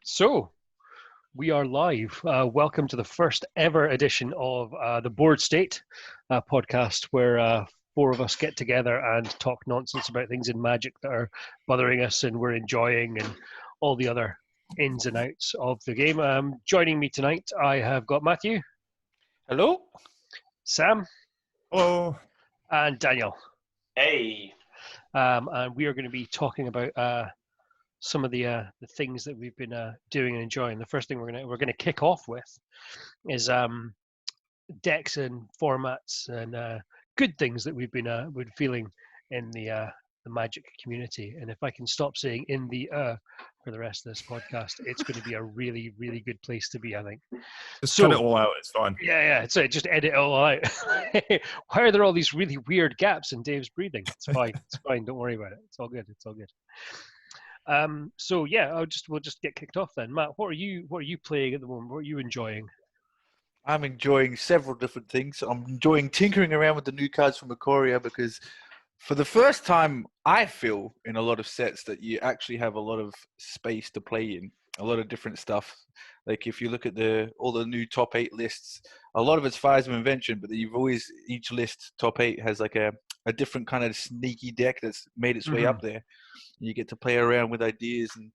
So, we are live. Welcome to the first ever edition of the Board State podcast, where four of us get together and talk nonsense about things in Magic that are bothering us and we're enjoying, and all the other ins and outs of the game. Joining me tonight, I have got Matthew. Hello. Sam. Hello. And Daniel. Hey. And we are going to be talking about some of the things that we've been doing and enjoying. The first thing we're gonna kick off with is decks and formats and good things that we've been feeling in the Magic community. And if I can stop saying "in the" for the rest of this podcast, it's going to be a really, really good place to be, I think. Just cut it all out. It's fine. Yeah. So just edit it all out. Why are there all these really weird gaps in Dave's breathing? It's fine. It's fine. Don't worry about it. It's all good. It's all good. So yeah, we'll just get kicked off then. Matt, what are you playing at the moment? What are you enjoying? I'm enjoying several different things. I'm enjoying tinkering around with the new cards from Ikoria because for the first time, I feel in a lot of sets that you actually have a lot of space to play in, a lot of different stuff. Like if you look at all the new top 8 lists, a lot of it's Fires of Invention, but each list top 8 has like a different kind of sneaky deck that's made its way up there. You get to play around with ideas and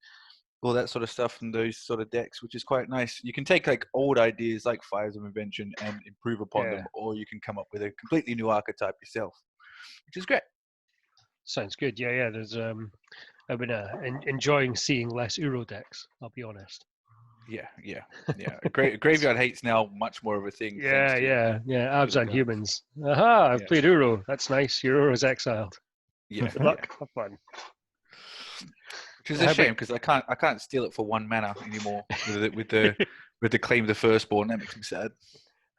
all that sort of stuff in those sort of decks, which is quite nice. You can take like old ideas like Fires of Invention and improve upon them, or you can come up with a completely new archetype yourself, which is great. Sounds good. Yeah. There's I've been enjoying seeing less Uro decks. I'll be honest. Yeah. Graveyard Hate's now much more of a thing. Yeah. Abs and humans. Aha! I've played Uro. That's nice. Your Uro's exiled. Yeah. Good luck. Have fun. Which is a shame because I can't steal it for 1 mana anymore with the claim the firstborn. That makes me sad.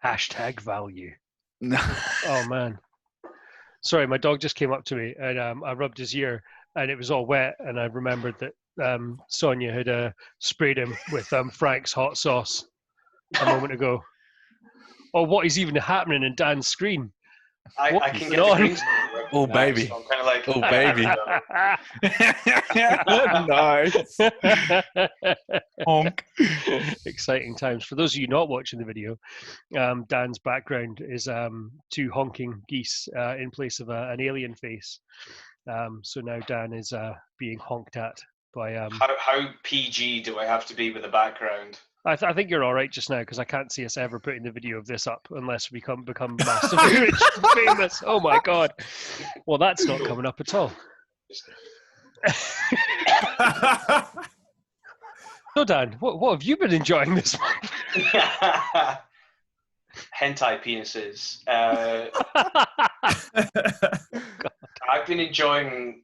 Hashtag value. No. Oh man. Sorry, my dog just came up to me and I rubbed his ear and it was all wet, and I remembered that Sonia had sprayed him with Frank's hot sauce a moment ago. Oh, what is even happening in Dan's screen? I can get the green Oh baby. So I'm kind of like, oh baby. Nice. Honk. Exciting times. For those of you not watching the video, Dan's background is 2 honking geese in place of an alien face. So now Dan is being honked at by. How PG do I have to be with the background? I think you're all right just now because I can't see us ever putting the video of this up unless we become massively rich and famous. Oh my god! Well, that's not coming up at all. So Dan, what have you been enjoying this month? Hentai penises. I've been enjoying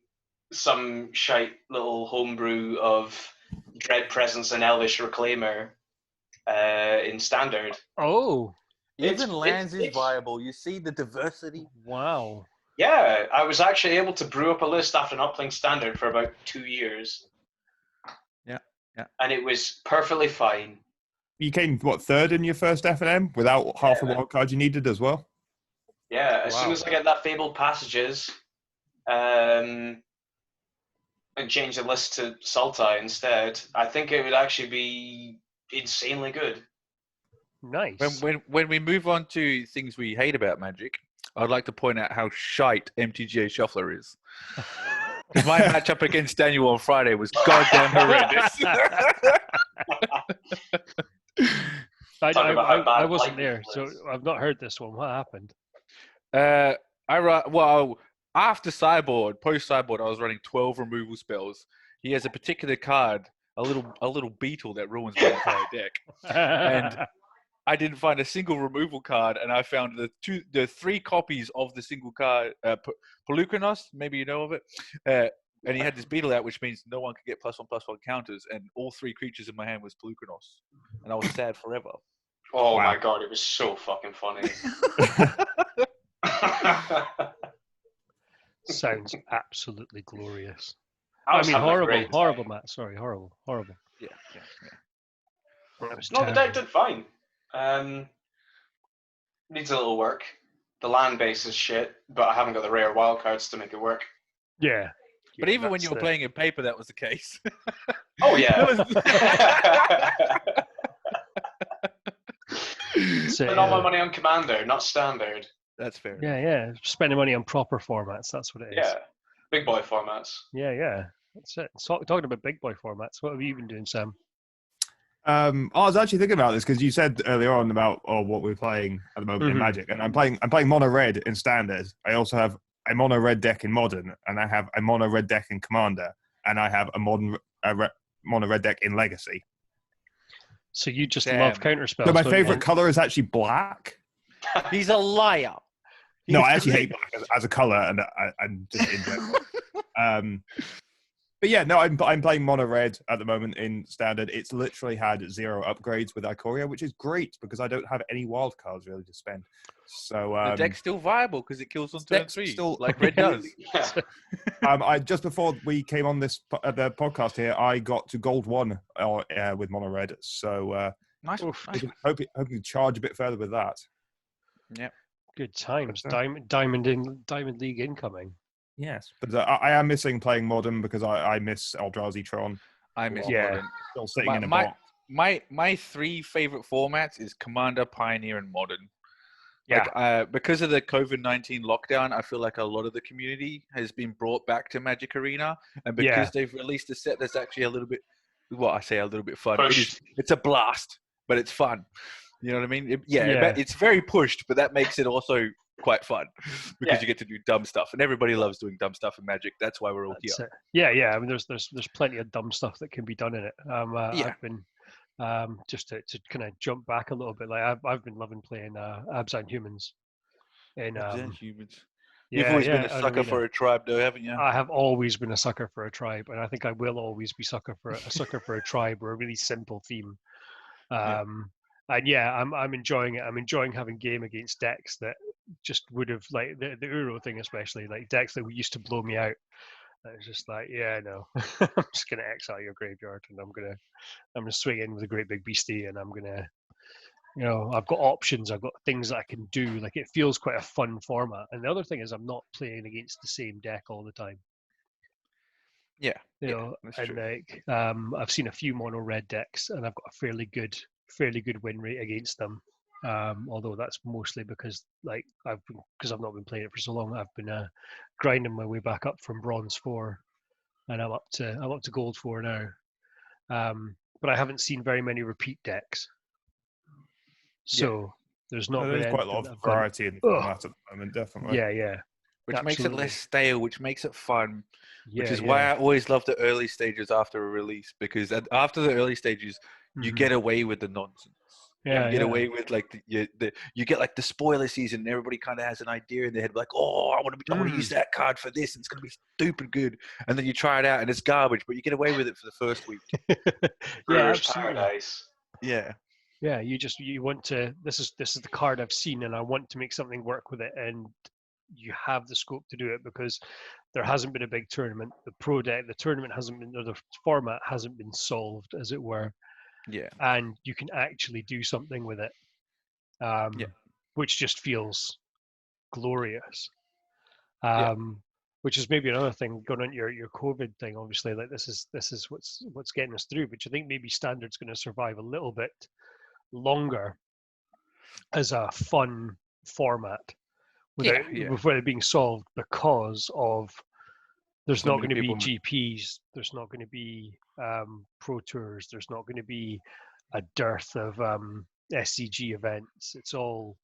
some shite little homebrew of Dread Presence and Elvish Reclaimer in Standard. Oh. Even lands is viable. You see the diversity. Wow. Yeah, I was actually able to brew up a list after not playing Standard for about 2 years. Yeah. And it was perfectly fine. You came, third in your first F&M without half the wild cards you needed as well? Yeah, as soon as I get that Fabled Passages, and change the list to Sultai instead, I think it would actually be insanely good. Nice. When we move on to things we hate about Magic, I'd like to point out how shite MTG Shuffler is. Because my matchup against Daniel on Friday was goddamn horrendous. I wasn't there, so I've not heard this one. What happened? After sideboard, post sideboard, I was running 12 removal spells. He has a particular card, a little beetle that ruins my entire deck, and I didn't find a single removal card, and I found the 3 copies of the single card, Pelucanos, maybe you know of it, and he had this beetle out, which means no one could get +1/+1 counters, and all 3 creatures in my hand was Pelucanos, and I was sad forever. Oh my god, it was so fucking funny. Sounds absolutely glorious. I mean, horrible, Matt. Sorry, horrible. Yeah. No, the deck did fine. Needs a little work. The land base is shit, but I haven't got the rare wildcards to make it work. Yeah. But even when you were playing in paper, that was the case. Oh yeah. So, Spend all my money on Commander, not Standard. That's fair. yeah. Spending money on proper formats. That's what it is. Yeah, big boy formats. Yeah. That's it. So, talking about big boy formats, what have you been doing, Sam? I was actually thinking about this because you said earlier on about what we're playing at the moment in Mhm. Magic, and I'm playing mono red in Standard. I also have a mono red deck in Modern, and I have a mono red deck in Commander, and I have a mono red deck in Legacy. So you just Sam. love counter spells. So my don't you? favorite color is actually black. He's a liar. No, I actually hate black as a color, and just in general. But yeah, no, I'm playing mono red at the moment in Standard. It's literally had 0 upgrades with Ikoria, which is great because I don't have any wild cards really to spend. So The deck's still viable because it kills on turn deck's 3, still- like red does. Yeah. I just before we came on this the podcast here, I got to gold 1 with mono red. So Nice. hoping to charge a bit further with that. Yeah. Good times. But, Diamond League incoming. Yes, but I am missing playing Modern because I miss Eldrazi Tron. I miss Yeah. Modern. Still sitting in a box. My 3 favorite formats is Commander, Pioneer, and Modern. Yeah. Like, because of the COVID-19 lockdown, I feel like a lot of the community has been brought back to Magic Arena, and because Yeah. they've released a set that's actually a little bit, well, I say a little bit fun. Pushed. It's a blast, but it's fun. You know what I mean? Yeah. It's very pushed, but that makes it also quite fun because Yeah. you get to do dumb stuff, and everybody loves doing dumb stuff in Magic. That's why we're all That's here. it. Yeah. I mean, there's plenty of dumb stuff that can be done in it. Yeah. I've been just to kind of jump back a little bit. Like I've been loving playing Abzan Humans. In Humans. yeah, You've always been yeah, a sucker Arena. for a tribe, though, haven't you? I have always been a sucker for a tribe, and I think I will always be sucker for a tribe or a really simple theme. Yeah. And yeah, I'm enjoying it. I'm enjoying having game against decks that just would have like the Uro thing, especially like decks that used to blow me out. And it's just like, yeah, no, I'm just gonna exile your graveyard, and I'm gonna swing in with a great big beastie, and I'm gonna, I've got options, I've got things that I can do. Like it feels quite a fun format. And the other thing is, I'm not playing against the same deck all the time. Yeah. And true. like I've seen a few mono red decks, and I've got a fairly good win rate against them. Although that's mostly because I've not been playing it for so long. I've been grinding my way back up from bronze 4, and I'm up to gold 4 now. But I haven't seen very many repeat decks, so there's not been There's quite a lot anything of I've gone, variety in the "Ugh." format at the moment, definitely. Yeah. Which makes it Absolutely. less stale, which makes it fun, which is Yeah. why I always love the early stages after a release, because after the early stages, you Mhm. get away with the nonsense. Yeah, You get yeah. away with you get like the spoiler season, and everybody kind of has an idea in their head, like, oh, I want to use that card for this, and it's going to be stupid good, and then you try it out and it's garbage, but you get away with it for the first week. Yeah, Brewer's absolutely. Paradise. Yeah, Yeah, you want to. This is the card I've seen, and I want to make something work with it, and you have the scope to do it because there hasn't been a big tournament. The tournament hasn't been, or the format hasn't been solved, as it were, yeah, and you can actually do something with it, which just feels glorious. Which is maybe another thing going on your COVID thing. Obviously, like this is what's getting us through. But you think maybe Standard's going to survive a little bit longer as a fun format before it being solved, because of there's So not many going to be people- GPs, there's not going to be pro tours, there's not going to be a dearth of SCG events. It's all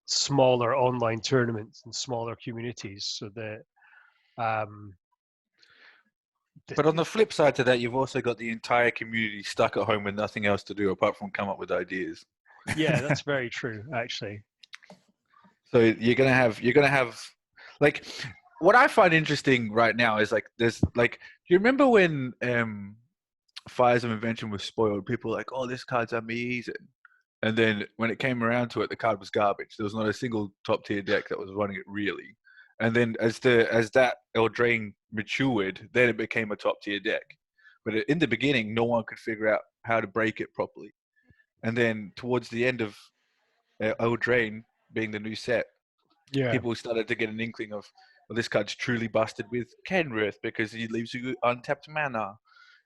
smaller online tournaments and smaller communities, so that But on the flip side to that, you've also got the entire community stuck at home with nothing else to do apart from come up with ideas. yeah, that's very true, actually. So you're gonna have like what I find interesting right now is like there's like, do you remember when Fires of Invention was spoiled? People were like, oh, this card's amazing. And then when it came around to it, the card was garbage. There was not a single top tier deck that was running it really. And then as that Eldraine matured, then it became a top tier deck. But in the beginning, no one could figure out how to break it properly. And then towards the end of Eldraine being the new set, Yeah, people started to get an inkling of, well, this card's truly busted with Kenrith because he leaves you untapped mana.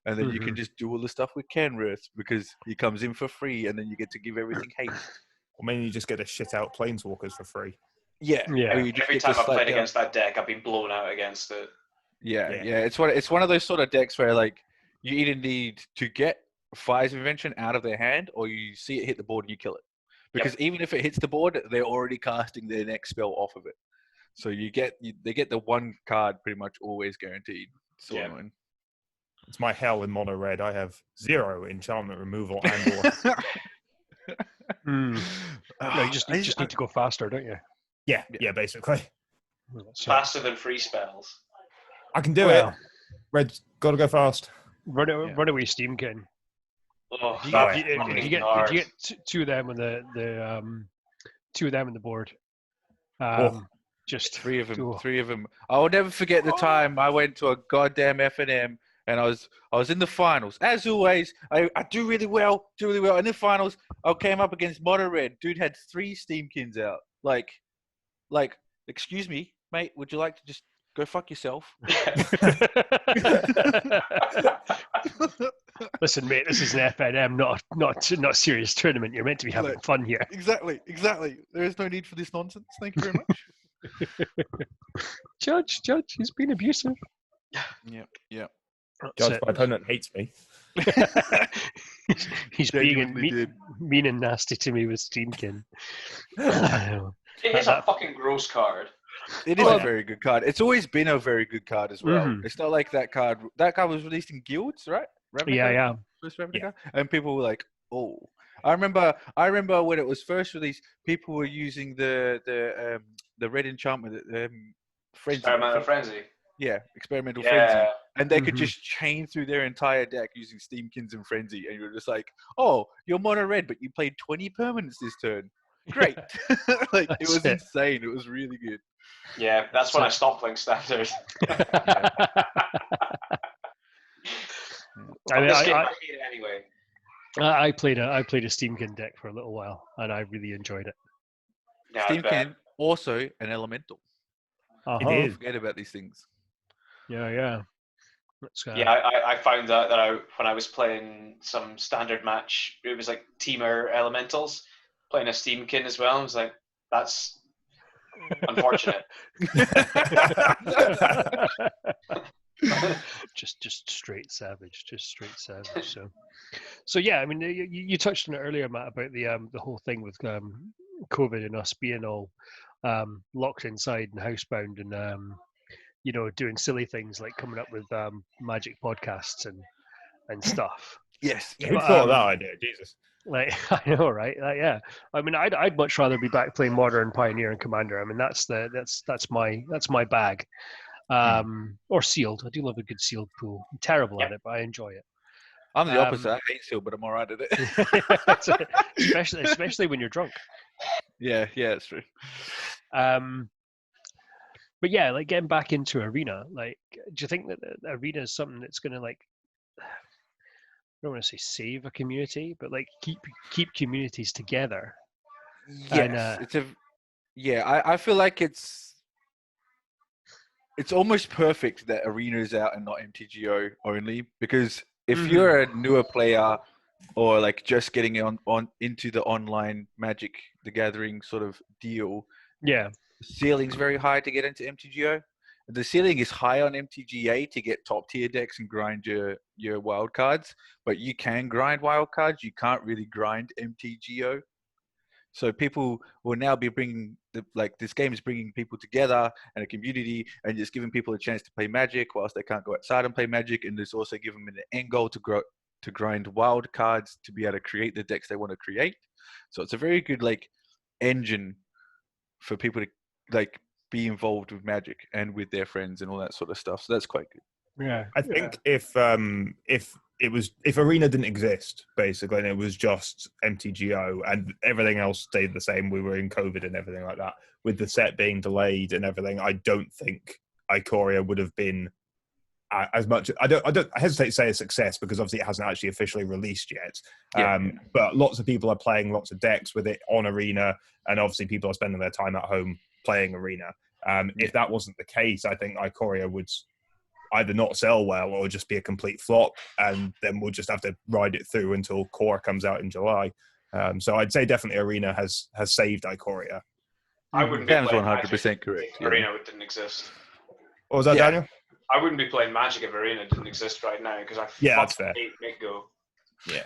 and then you can just do all the stuff with Kenrith because he comes in for free, and then you get to give everything haste. Or maybe you just get to shit out Planeswalkers for free. Yeah. Yeah. Or you just Every get to time I've slap played down. against that deck, I've been blown out against it. Yeah, Yeah. yeah. It's one of those sort of decks where like you either need to get Fire's Invention out of their hand, or you see it hit the board and you kill it. Because even if it hits the board, they're already casting their next spell off of it. So they get the one card pretty much always guaranteed. So annoying. It's my hell in mono red. I have 0 enchantment removal and No, you just need to go faster, don't you? yeah, basically. So, Faster than free spells. I can do Well. it. Red's got to go fast. run away, Steamkin. Oh, Did that's you fucking get hard. two of them on the two of them on the board? Just Three of them. I will never forget the time I went to a goddamn F&M and I was in the finals. As always, I do really well. In the finals, I came up against Mono Red. Dude had 3 Steamkins out. Like, excuse me, mate, would you like to just go fuck yourself? Listen, mate, this is an FNM, not a serious tournament. You're meant to be having fun here. Exactly. There is no need for this nonsense. Thank you very much. Judge, he's been abusive. Yeah. Judge, my opponent hates me. He's being mean and nasty to me with Steamkin. It is a fucking gross card. It is a very good card. It's always been a very good card as well. Mhm. It's not like that card. That card was released in guilds, right? Yeah. First Ravnica? And people were like, "Oh." I remember when it was first released, people were using the red enchantment, Frenzy. Experimental Frenzy. Yeah, Experimental Frenzy. And they could Mhm. just chain through their entire deck using Steamkins and Frenzy. And you're just like, "Oh, you're mono red, but you played 20 permanents this turn. Great." Like, it was insane. It was really good. Yeah, that's when I stopped playing Standard. Anyway. I played a Steamkin deck for a little while, and I really enjoyed it. Yeah, Steamkin, also an elemental. Uh-huh. It is. Forget about these things. Yeah. I found out that when I was playing some Standard match, it was like Teamer Elementals, playing a Steamkin as well. I was like, that's unfortunate. just straight savage. So yeah, I mean, you touched on it earlier, Matt, about the whole thing with COVID and us being all locked inside and housebound, and doing silly things like coming up with magic podcasts and stuff. Yes. Who thought of that idea? Jesus. Like, I know, right? Yeah. I mean, I'd much rather be back playing Modern, Pioneer, and Commander. I mean, that's my bag. Or Sealed. I do love a good Sealed pool. I'm terrible at it, but I enjoy it. I'm the opposite. I hate Seal, but I'm alright at it. especially when you're drunk. Yeah, it's true. But yeah, like getting back into Arena, like, do you think that the Arena is something that's going to, like, I don't want to say save a community, but like keep communities together? Yes, I feel like it's almost perfect that Arena is out and not MTGO only, because if you're a newer player or like just getting on into the online Magic the Gathering sort of deal, yeah, the ceiling's very high to get into MTGO. The ceiling is high on MTGA to get top tier decks and grind your wild cards, but you can grind wild cards. You can't really grind MTGO. So people will now be bringing this game is bringing people together and a community, and just giving people a chance to play Magic whilst they can't go outside and play Magic, and there's also giving them an end goal to grind wild cards to be able to create the decks they want to create. So it's a very good engine for people to be involved with Magic and with their friends and all that sort of stuff. So that's quite good. Yeah, I think if Arena didn't exist, basically, and it was just MTGO and everything else stayed the same, we were in COVID and everything like that, with the set being delayed and everything, I don't think Ikoria would have been as much. I hesitate to say a success, because obviously it hasn't actually officially released yet. But lots of people are playing lots of decks with it on Arena, and obviously people are spending their time at home playing Arena. If that wasn't the case, I think Ikoria would either not sell well or just be a complete flop, and then we'll just have to ride it through until Core comes out in July. So I'd say definitely Arena has saved Ikoria. I wouldn't be Sam's playing 100% Magic correct. if Arena didn't exist. What was that, Yeah. Daniel? I wouldn't be playing Magic if Arena didn't exist right now because I That's fair. hate McGo.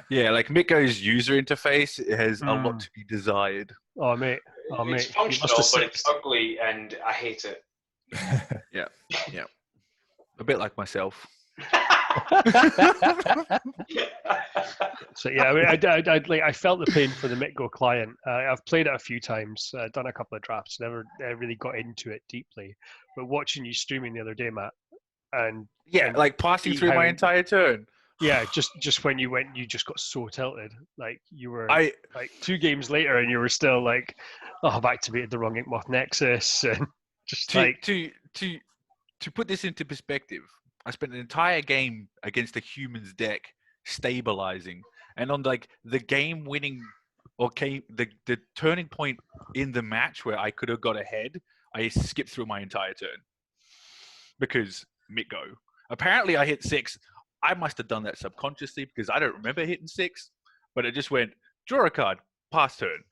Yeah, like Mitgo's user interface has a lot Mm. to be desired. Oh mate, It's you must functional, have but it's sixed. ugly, and I hate it. A bit like myself. So yeah, I mean, I felt the pain for the MitGo client. I've played it a few times, done a couple of drafts, never really got into it deeply. But watching you streaming the other day, Matt, and like passing see through how- my entire turn. yeah, just when you went, you just got so tilted. Like you were I like 2 games later, and you were still like, oh, I've activated the wrong Inkmoth Nexus, and just to put this into perspective, I spent an entire game against a human's deck stabilizing, and on like the game winning the turning point in the match where I could have got ahead, I skipped through my entire turn because Mitgo. Apparently I hit 6. I must have done that subconsciously because I don't remember hitting 6, but it just went draw a card, pass turn,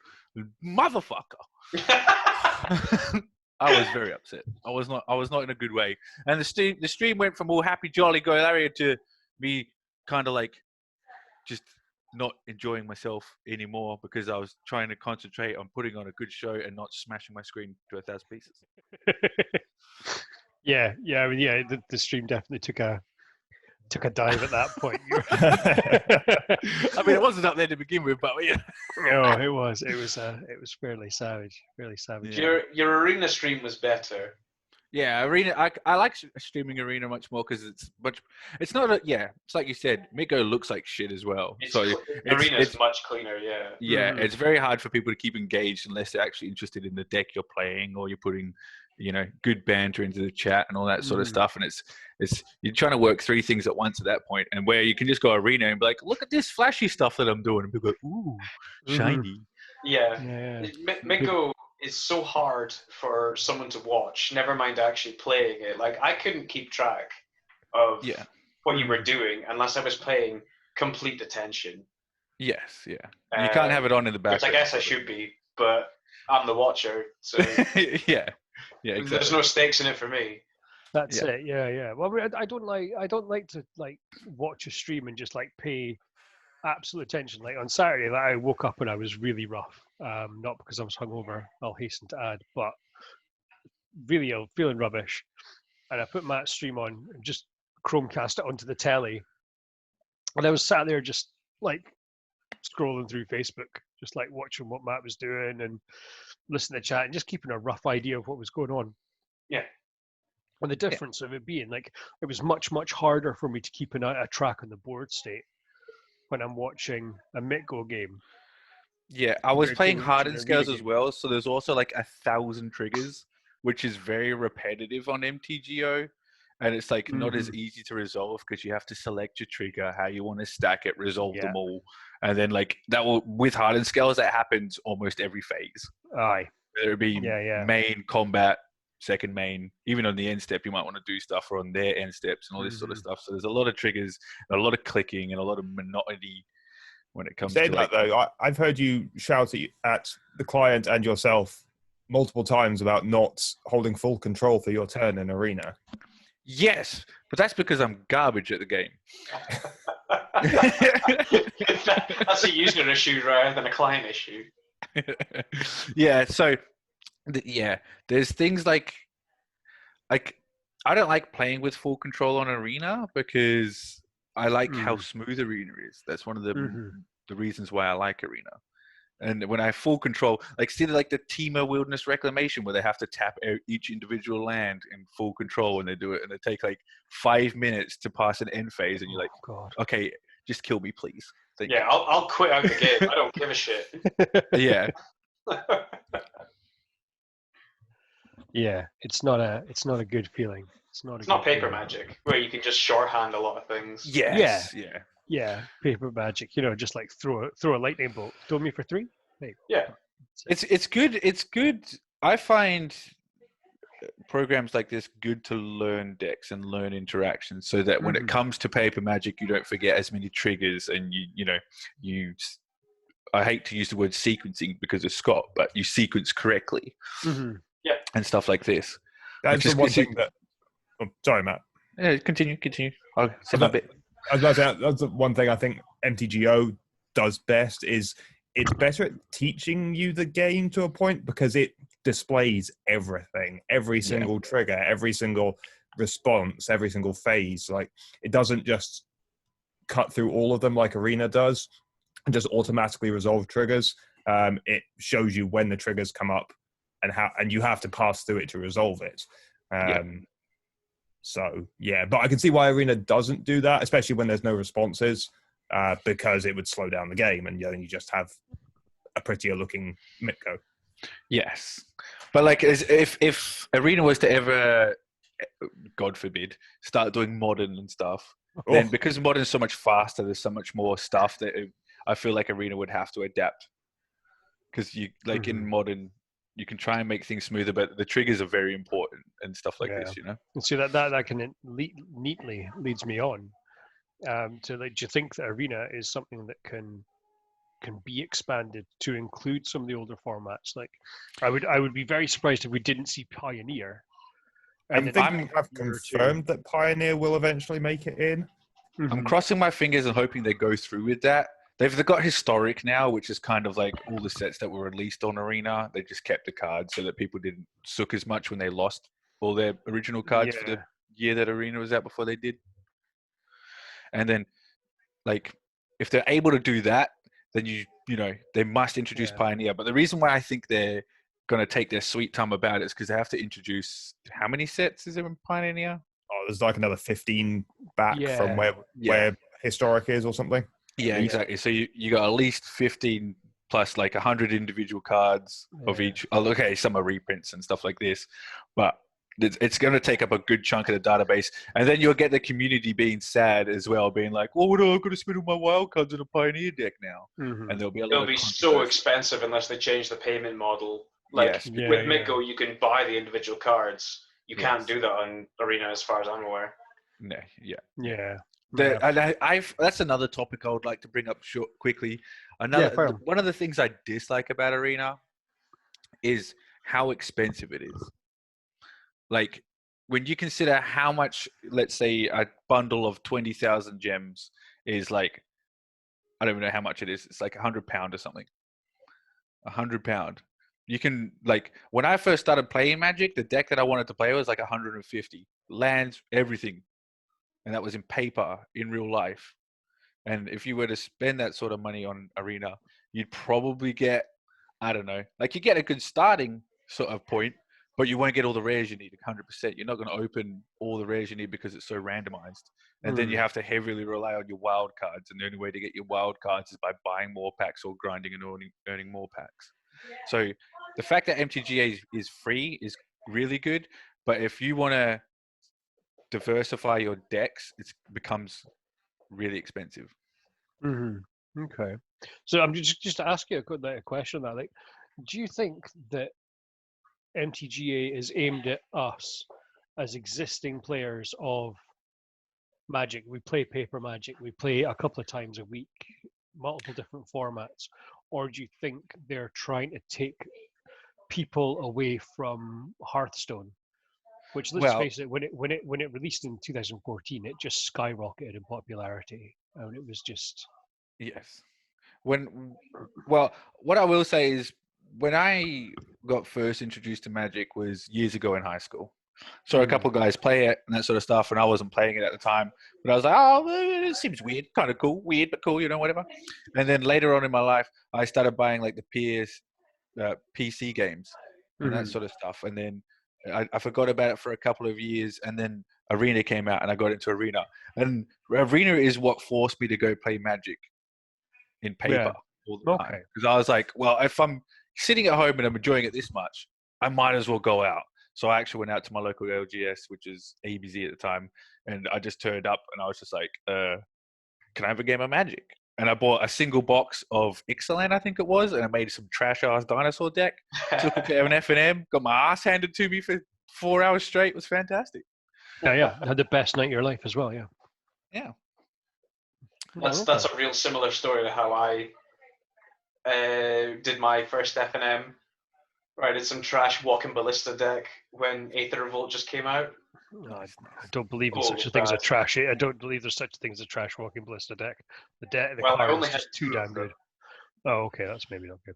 motherfucker. I was very upset. I was not in a good way. And the stream went from all happy, jolly, go Larry to me kind of like just not enjoying myself anymore because I was trying to concentrate on putting on a good show and not smashing my screen to 1,000 pieces. yeah. I mean, yeah, the stream definitely took a dive at that point. I mean, it wasn't up there to begin with, but yeah. No, it was fairly savage. Yeah. Your Arena stream was better. Yeah, Arena. I like streaming Arena much more because it's not it's like you said, Mitgo looks like shit as well. Arena's much cleaner. Yeah. Yeah, it's very hard for people to keep engaged unless they're actually interested in the deck you're playing or you're putting, good banter into the chat and all that sort of stuff. And it's you're trying to work 3 things at once at that point, and where you can just go Arena and be like, look at this flashy stuff that I'm doing, and people go, ooh, shiny. Yeah. MitGo is so hard for someone to watch, never mind actually playing it. Like, I couldn't keep track of what you were doing unless I was paying complete attention. Yes, yeah. You can't have it on in the background. Which I guess I should be, but I'm the watcher, so yeah, exactly. There's no stakes in it for me. That's it. Yeah. Well, I don't like to like watch a stream and just like pay absolute attention. Like on Saturday, like, I woke up and I was really rough. Not because I was hungover, I'll hasten to add, but really ill, feeling rubbish. And I put Matt's stream on and just Chromecast it onto the telly. And I was sat there just like scrolling through Facebook, just like watching what Matt was doing and listening to chat and just keeping a rough idea of what was going on. Yeah. And the difference of it being like, it was much, much harder for me to keep a track on the board state when I'm watching a MitGo game. Yeah, I was playing watching hardened a scales Arena as game. well, so there's also like 1,000 triggers, which is very repetitive on MTGO, and it's like not as easy to resolve because you have to select your trigger, how you want to stack it, resolve them all, and then like that will with hardened scales that happens almost every phase. Aye. Whether it be main, combat, second main, even on the end step, you might want to do stuff on their end steps and all this sort of stuff. So there's a lot of triggers, a lot of clicking, and a lot of monotony when it comes to that, though, I've heard you shout at the client and yourself multiple times about not holding full control for your turn in Arena. Yes, but that's because I'm garbage at the game. That's a user issue rather than a client issue. Yeah, so there's things like I don't like playing with full control on Arena because I like how smooth Arena is. That's one of the reasons why I like Arena. And when I have full control, like see like the Teemo Wilderness Reclamation where they have to tap each individual land in full control when they do it, and they take like 5 minutes to pass an end phase, and you're like, God. okay, just kill me, please. I'll quit out the game. I don't give a shit. Yeah. Yeah, it's not a good feeling. It's not paper magic where you can just shorthand a lot of things. Yes. Yeah, paper magic. Just like throw a lightning bolt. Throw me for 3. Hey. Yeah. It's good. It's good. I find programs like this good to learn decks and learn interactions, so that when it Mhm. comes to paper Magic, you don't forget as many triggers, and you. I hate to use the word sequencing because of Scott, but you sequence correctly Mhm. and stuff like this. That's the one thing that. Oh, sorry, Matt. Yeah, continue. I'll say my bit. I was about to say, that's the one thing I think MTGO does best is it's better at teaching you the game to a point because it displays everything, every single trigger, every single response, every single phase. Like it doesn't just cut through all of them like Arena does and just automatically resolve triggers. It shows you when the triggers come up and you have to pass through it to resolve it. So, yeah, but I can see why Arena doesn't do that, especially when there's no responses, because it would slow down the game and then you just have a prettier looking Mitko. Yes. But like, if Arena was to ever, God forbid, start doing modern and stuff, then because modern is so much faster, there's so much more stuff that I feel like Arena would have to adapt. Because in modern, you can try and make things smoother, but the triggers are very important and stuff like this, And see that can neatly leads me on to like, do you think that Arena is something that can be expanded to include some of the older formats? Like, I would be very surprised if we didn't see Pioneer. I think we have confirmed that Pioneer will eventually make it in. I'm crossing my fingers and hoping they go through with that. They've got Historic now, which is kind of like all the sets that were released on Arena. They just kept the cards so that people didn't sook as much when they lost all their original cards for the year that Arena was out before they did. And then, like, if they're able to do that, then they must introduce Pioneer. But the reason why I think they're going to take their sweet time about it is because they have to introduce how many sets is there in Pioneer? Oh, there's like another 15 back from where Historic is or something. Yeah, exactly. So you got at least 15 plus like 100 individual cards of each. Oh, okay, some are reprints and stuff like this, but it's going to take up a good chunk of the database. And then you'll get the community being sad as well, being like, "Oh no, I'm going to spend all my wild cards in a Pioneer deck now." And there'll be it'll be so expensive unless they change the payment model. Like with Mitko, you can buy the individual cards. You can't do that on Arena, as far as I'm aware. No, that's another topic I would like to bring up quickly. One of the things I dislike about Arena is how expensive it is. Like, when you consider how much, let's say, a bundle of 20,000 gems is like, I don't even know how much it is. It's like £100 or something. £100. You can, like, when I first started playing Magic, the deck that I wanted to play was like 150 lands, everything. And that was in paper, in real life. And if you were to spend that sort of money on Arena, you'd probably get, I don't know, like you get a good starting sort of point, but you won't get all the rares you need 100%. You're not going to open all the rares you need because it's so randomized. And then you have to heavily rely on your wild cards. And the only way to get your wild cards is by buying more packs or grinding and earning more packs. So the fact that MTGA is free is really good. But if you want to diversify your decks, it becomes really expensive. Okay. So I'm just to ask you a question on that. Like, do you think that MTGA is aimed at us as existing players of Magic? We play paper Magic. We play a couple of times a week, multiple different formats. Or do you think they're trying to take people away from Hearthstone? Which, let's face it, when it released in 2014, it just skyrocketed in popularity, and it was just what I will say is, when I got first introduced to Magic was years ago in high school. Saw a couple of guys play it and that sort of stuff, and I wasn't playing it at the time. But I was like, oh, it seems weird, kind of cool, weird but cool, whatever. And then later on in my life, I started buying like the PC games and that sort of stuff. And then I forgot about it for a couple of years, and then Arena came out, and I got into Arena. And Arena is what forced me to go play Magic in paper all the time. Because I was like, well, if I'm sitting at home and I'm enjoying it this much, I might as well go out. So I actually went out to my local LGS, which is ABZ at the time, and I just turned up and I was just like, can I have a game of Magic? And I bought a single box of Ixalan, I think it was, and I made some trash-ass dinosaur deck. Took it to an F&M, got my ass handed to me for 4 hours straight was fantastic. Yeah. Had the best night of your life as well. Yeah. Yeah. That's a real similar story to how I did my first FNM. Where I did some trash Walking Ballista deck when Aether Revolt just came out. No, I don't believe in Oh, such it a was thing as a bad. trash. I don't believe there's such a thing as a trash Walking Ballista deck. The Well, I card only is had just too 2 of damn them. good. Oh, okay, that's maybe not good.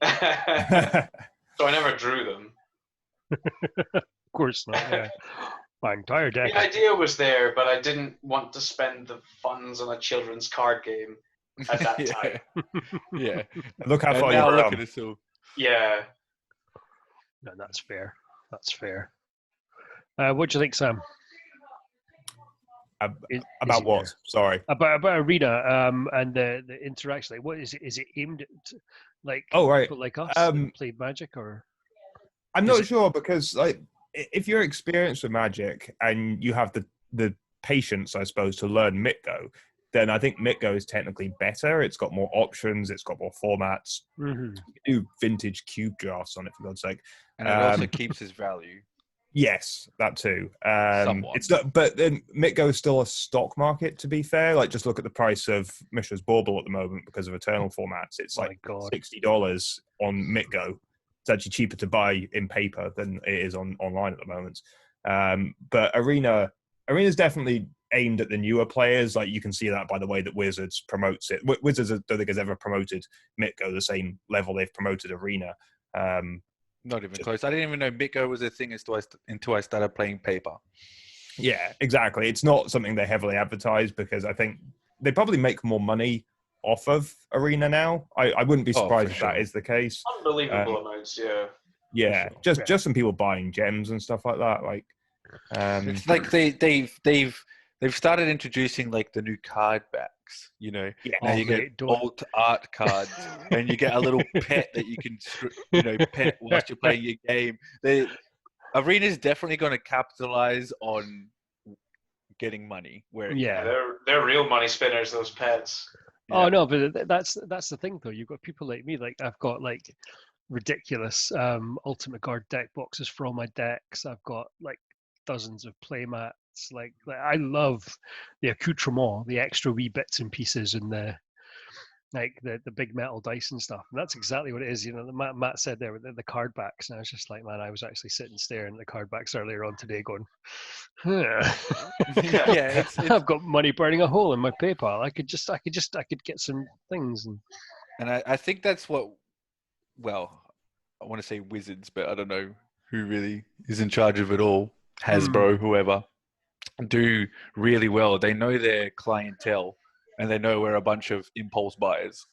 So I never drew them. Of course not. Yeah, my entire deck. The idea was there, but I didn't want to spend the funds on a children's card game at that Yeah. time. Yeah. Look how And far now you've look come. at us all. Yeah. No, that's fair. That's fair. What do you think, Sam? Is About he what? there? Sorry. About Arena and the interaction. Like, what is it? Is it aimed at like Oh, right. people like us that play Magic, or I'm is not it- sure because like if you're experienced with Magic and you have the patience, I suppose, to learn Mitgo, then I think Mitgo is technically better. It's got more options. It's got more formats. Mhm. You can do vintage cube drafts on it, for God's sake. And it also keeps his value. Yes, that too. Somewhat. It's not, but then Mitgo is still a stock market. To be fair, like just look at the price of Mishra's Bauble at the moment because of Eternal formats. It's My like God. $60 on Mitgo. It's actually cheaper to buy in paper than it is online at the moment. But Arena's definitely aimed at the newer players. Like you can see that by the way that Wizards promotes it. Wizards, I don't think has ever promoted Mitgo the same level they've promoted Arena. Not even close. I didn't even know Mitgo was a thing until I started playing paper. Yeah, exactly. It's not something they heavily advertise because I think they probably make more money off of Arena now. I wouldn't be surprised if that is the case. Unbelievable amounts, yeah. Yeah, For sure. just some people buying gems and stuff like that. Like, It's like they've started introducing like the new card backs. You know, yeah, now you get mate, don't- alt art cards, and you get a little pet that you can pet whilst you're playing your game. Arena's definitely going to capitalize on getting money where it Yeah. They're real money spinners, those pets. Oh Yeah. no, but that's the thing though. You've got people like me. Like I've got like ridiculous ultimate guard deck boxes for all my decks. I've got like dozens of playmats. Like I love the accoutrement, the extra wee bits and pieces, and the big metal dice and stuff. And that's exactly what it is. You know, Matt said there with the card backs, and I was just like, man, I was actually sitting staring at the card backs earlier on today, going, huh. Yeah, it's I've got money burning a hole in my PayPal. I could get some things. and I think that's what. Well, I want to say Wizards, but I don't know who really is in charge of it all. Hasbro, whoever, do really well. They know their clientele, and they know we're a bunch of impulse buyers.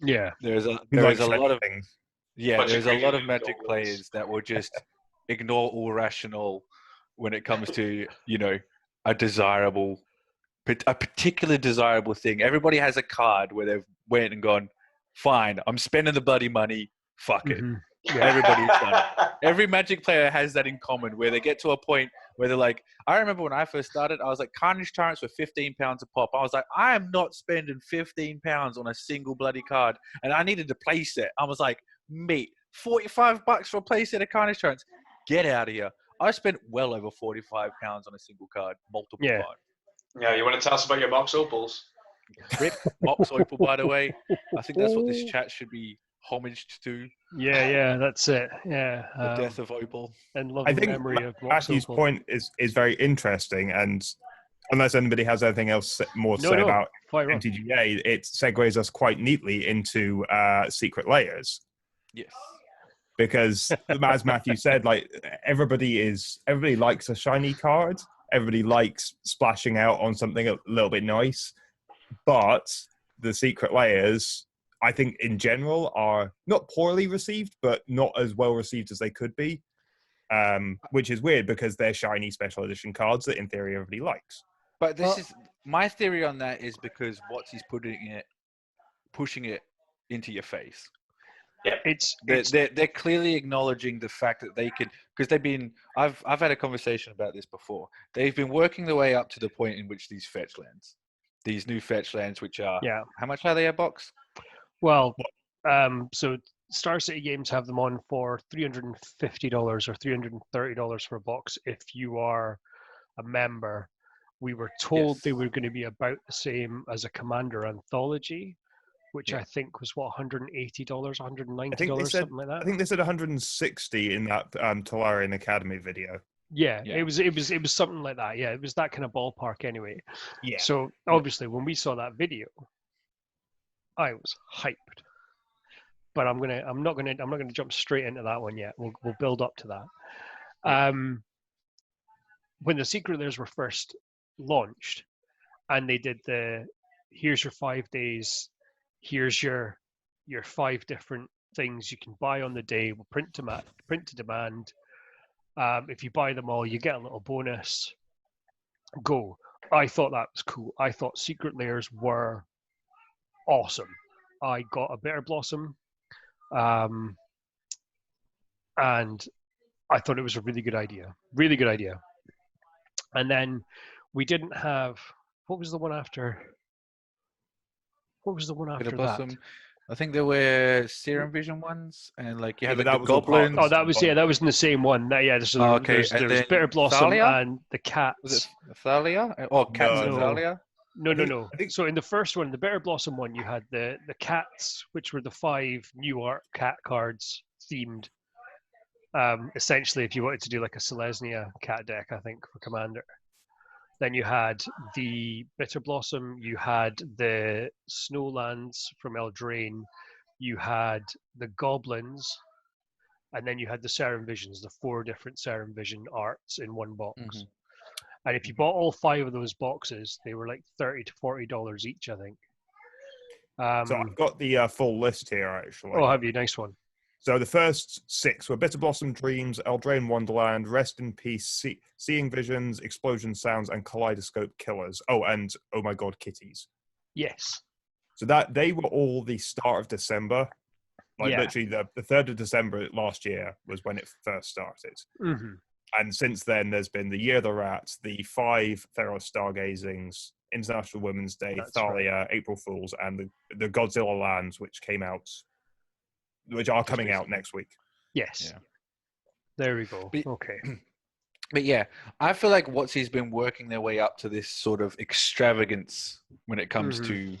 Yeah. There's a we like lot of things. Bunch there's of a lot greedy of Magic goblins. players that will just ignore all rational when it comes to a particular desirable thing. Everybody has a card where they've went and gone, fine, I'm spending the bloody money. Fuck it. Mhm. Everybody's done it. Every Magic player has that in common where they get to a point where they're like, I remember when I first started, I was like, Carnage Torrents were £15 a pop. I was like, I am not spending £15 on a single bloody card. And I needed a playset. I was like, mate, $45 for a playset of Carnage Torrents? Get out of here. I spent well over £45 on a single card multiple Yeah. times. Yeah, you want to tell us about your Mox Opals? Rip Mox Opal, by the way. I think that's what this chat should be homaged to. Yeah, that's it. Yeah. The death of Opal. And I loving think memory of Mox Matthew's Opal. point is very interesting, and unless anybody has anything else more to say about fire on. MTGA, it segues us quite neatly into secret layers. Yes. Because as Matthew said, like everybody likes a shiny card. Everybody likes splashing out on something a little bit nice, but the secret layers, I think in general, are not poorly received, but not as well received as they could be. Which is weird because they're shiny special edition cards that in theory everybody likes. But is my theory on that is because he's pushing it into your face. Yeah, They're clearly acknowledging the fact that they can, because I've had a conversation about this before. They've been working their way up to the point in which these new fetch lands, which are, how much are they a box? Well, so Star City Games have them on for $350 or $330 for a box if you are a member. We were told they Yes. were going to be about the same as a Commander Anthology, which Yeah. I think was what, $180, I think they $190, said something like that. I think they said 160 in that Tolarian Academy video. Yeah, Yeah. it was something like that. Yeah, it was that kind of ballpark anyway. Yeah. So obviously, when we saw that video, I was hyped. But I'm not gonna jump straight into that one yet. We'll build up to that. Yeah. When the Secret Layers were first launched, and they did here's your 5 days, here's your 5 different things you can buy on the day. We'll print to demand. If you buy them all, you get a little bonus. Go. I thought that was cool. I thought Secret Layers were awesome. I got a Bitter Blossom, and I thought it was a really good idea. Really good idea. And then we didn't have, what was the one after? What was the one Bitter after Blossom. that? I think there were Serum Vision ones, and like you Yeah, had but like that the was all part of goblins. the That was in the same one. So Oh, okay, there's and then Bitter Blossom Thalia? and the cats. Was it Thalia? Oh, Cats and No. Thalia? No. I think So in the first one, the Bitter Blossom one, you had the cats, which were the 5 new art cat cards themed. Essentially, if you wanted to do like a Selesnya cat deck, I think for Commander. Then you had the Bitter Blossom, you had the Snowlands from Eldraine, you had the Goblins, and then you had the Serum Visions, the 4 different Serum Vision arts in one box. Mm-hmm. And if you bought all 5 of those boxes, they were like $30 to $40 each, I think. so I've got the full list here actually. Oh, have you? Nice one. So the first 6 were Bitter Blossom Dreams, Eldraine Wonderland, Rest in Peace, Seeing Visions, Explosion Sounds, and Kaleidoscope Killers. Oh, and Oh My God, Kitties. Yes. So that they were all the start of December. Like Yeah. literally the 3rd of December last year was when it first started. Mm-hmm. And since then, there's been the Year of the Rat, the 5 Theros Stargazings, International Women's Day, That's Thalia, April Fools, and the Godzilla Lands, which are coming out next week. Yes. Yeah. There we go. But- Okay. But yeah, I feel like WotC's been working their way up to this sort of extravagance when it comes to